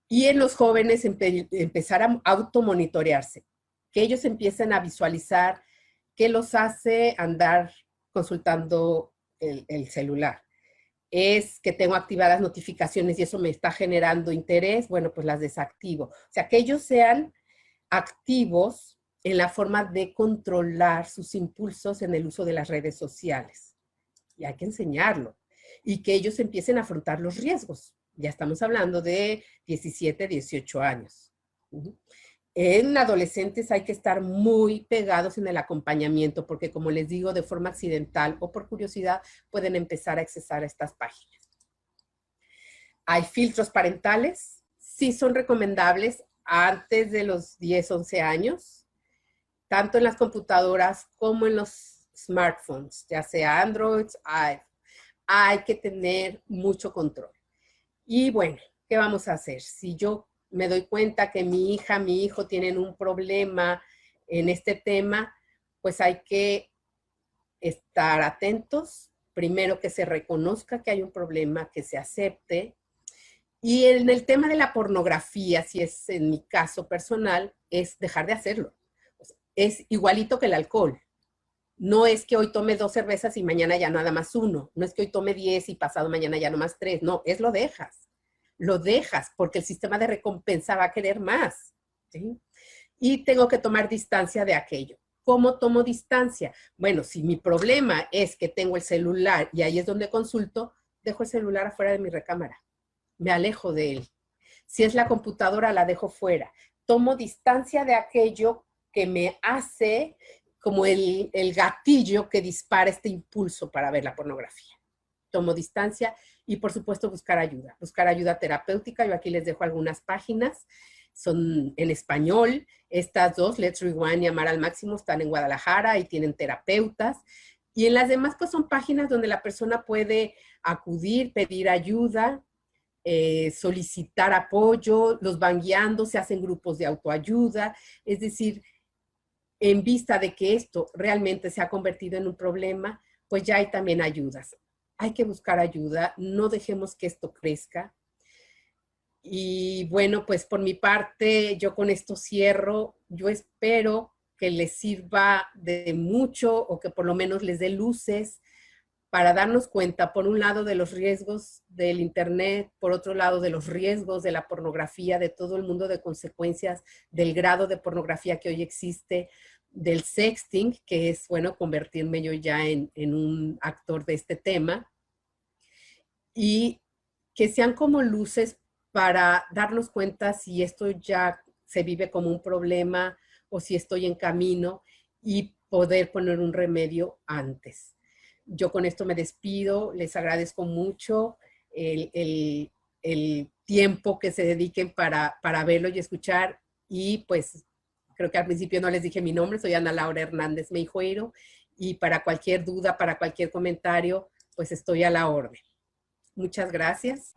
Y en los jóvenes empezar a automonitorearse, que ellos empiecen a visualizar qué los hace andar consultando el celular. Es que tengo activadas notificaciones y eso me está generando interés, bueno, pues las desactivo. O sea, que ellos sean activos en la forma de controlar sus impulsos en el uso de las redes sociales. Y hay que enseñarlo. Y que ellos empiecen a afrontar los riesgos. Ya estamos hablando de 17, 18 años. En adolescentes hay que estar muy pegados en el acompañamiento porque, como les digo, de forma accidental o por curiosidad pueden empezar a accesar a estas páginas. Hay filtros parentales, sí son recomendables antes de los 10, 11 años, tanto en las computadoras como en los smartphones, ya sea Android, hay que tener mucho control. Y bueno, ¿qué vamos a hacer? Si yo me doy cuenta que mi hija, mi hijo tienen un problema en este tema, pues hay que estar atentos. Primero que se reconozca que hay un problema, que se acepte. Y en el tema de la pornografía, si es en mi caso personal, es dejar de hacerlo. Es igualito que el alcohol. No es que hoy tome 2 cervezas y mañana ya nada más 1. No es que hoy tome 10 y pasado mañana ya no más 3. No, es lo dejas. Lo dejas porque el sistema de recompensa va a querer más, ¿sí? Y tengo que tomar distancia de aquello. ¿Cómo tomo distancia? Bueno, si mi problema es que tengo el celular y ahí es donde consulto, dejo el celular afuera de mi recámara. Me alejo de él. Si es la computadora, la dejo fuera. Tomo distancia de aquello que me hace como el gatillo que dispara este impulso para ver la pornografía. Tomo distancia y, por supuesto, buscar ayuda terapéutica. Yo aquí les dejo algunas páginas, son en español. Estas dos, Let's Rewind y Amar al Máximo, están en Guadalajara y tienen terapeutas. Y en las demás, pues son páginas donde la persona puede acudir, pedir ayuda, solicitar apoyo, los van guiando, se hacen grupos de autoayuda. Es decir, en vista de que esto realmente se ha convertido en un problema, pues ya hay también ayudas. Hay que buscar ayuda, no dejemos que esto crezca. Y bueno, pues por mi parte, yo con esto cierro. Yo espero que les sirva de mucho o que por lo menos les dé luces para darnos cuenta, por un lado, de los riesgos del Internet, por otro lado, de los riesgos de la pornografía, de todo el mundo de consecuencias, del grado de pornografía que hoy existe, del sexting, que es, bueno, convertirme yo ya en un actor de este tema, y que sean como luces para darnos cuenta si esto ya se vive como un problema o si estoy en camino y poder poner un remedio antes. Yo con esto me despido, les agradezco mucho el tiempo que se dediquen para verlo y escuchar, y pues creo que al principio no les dije mi nombre, soy Ana Laura Hernández Meijueiro, y para cualquier duda, para cualquier comentario, pues estoy a la orden. Muchas gracias.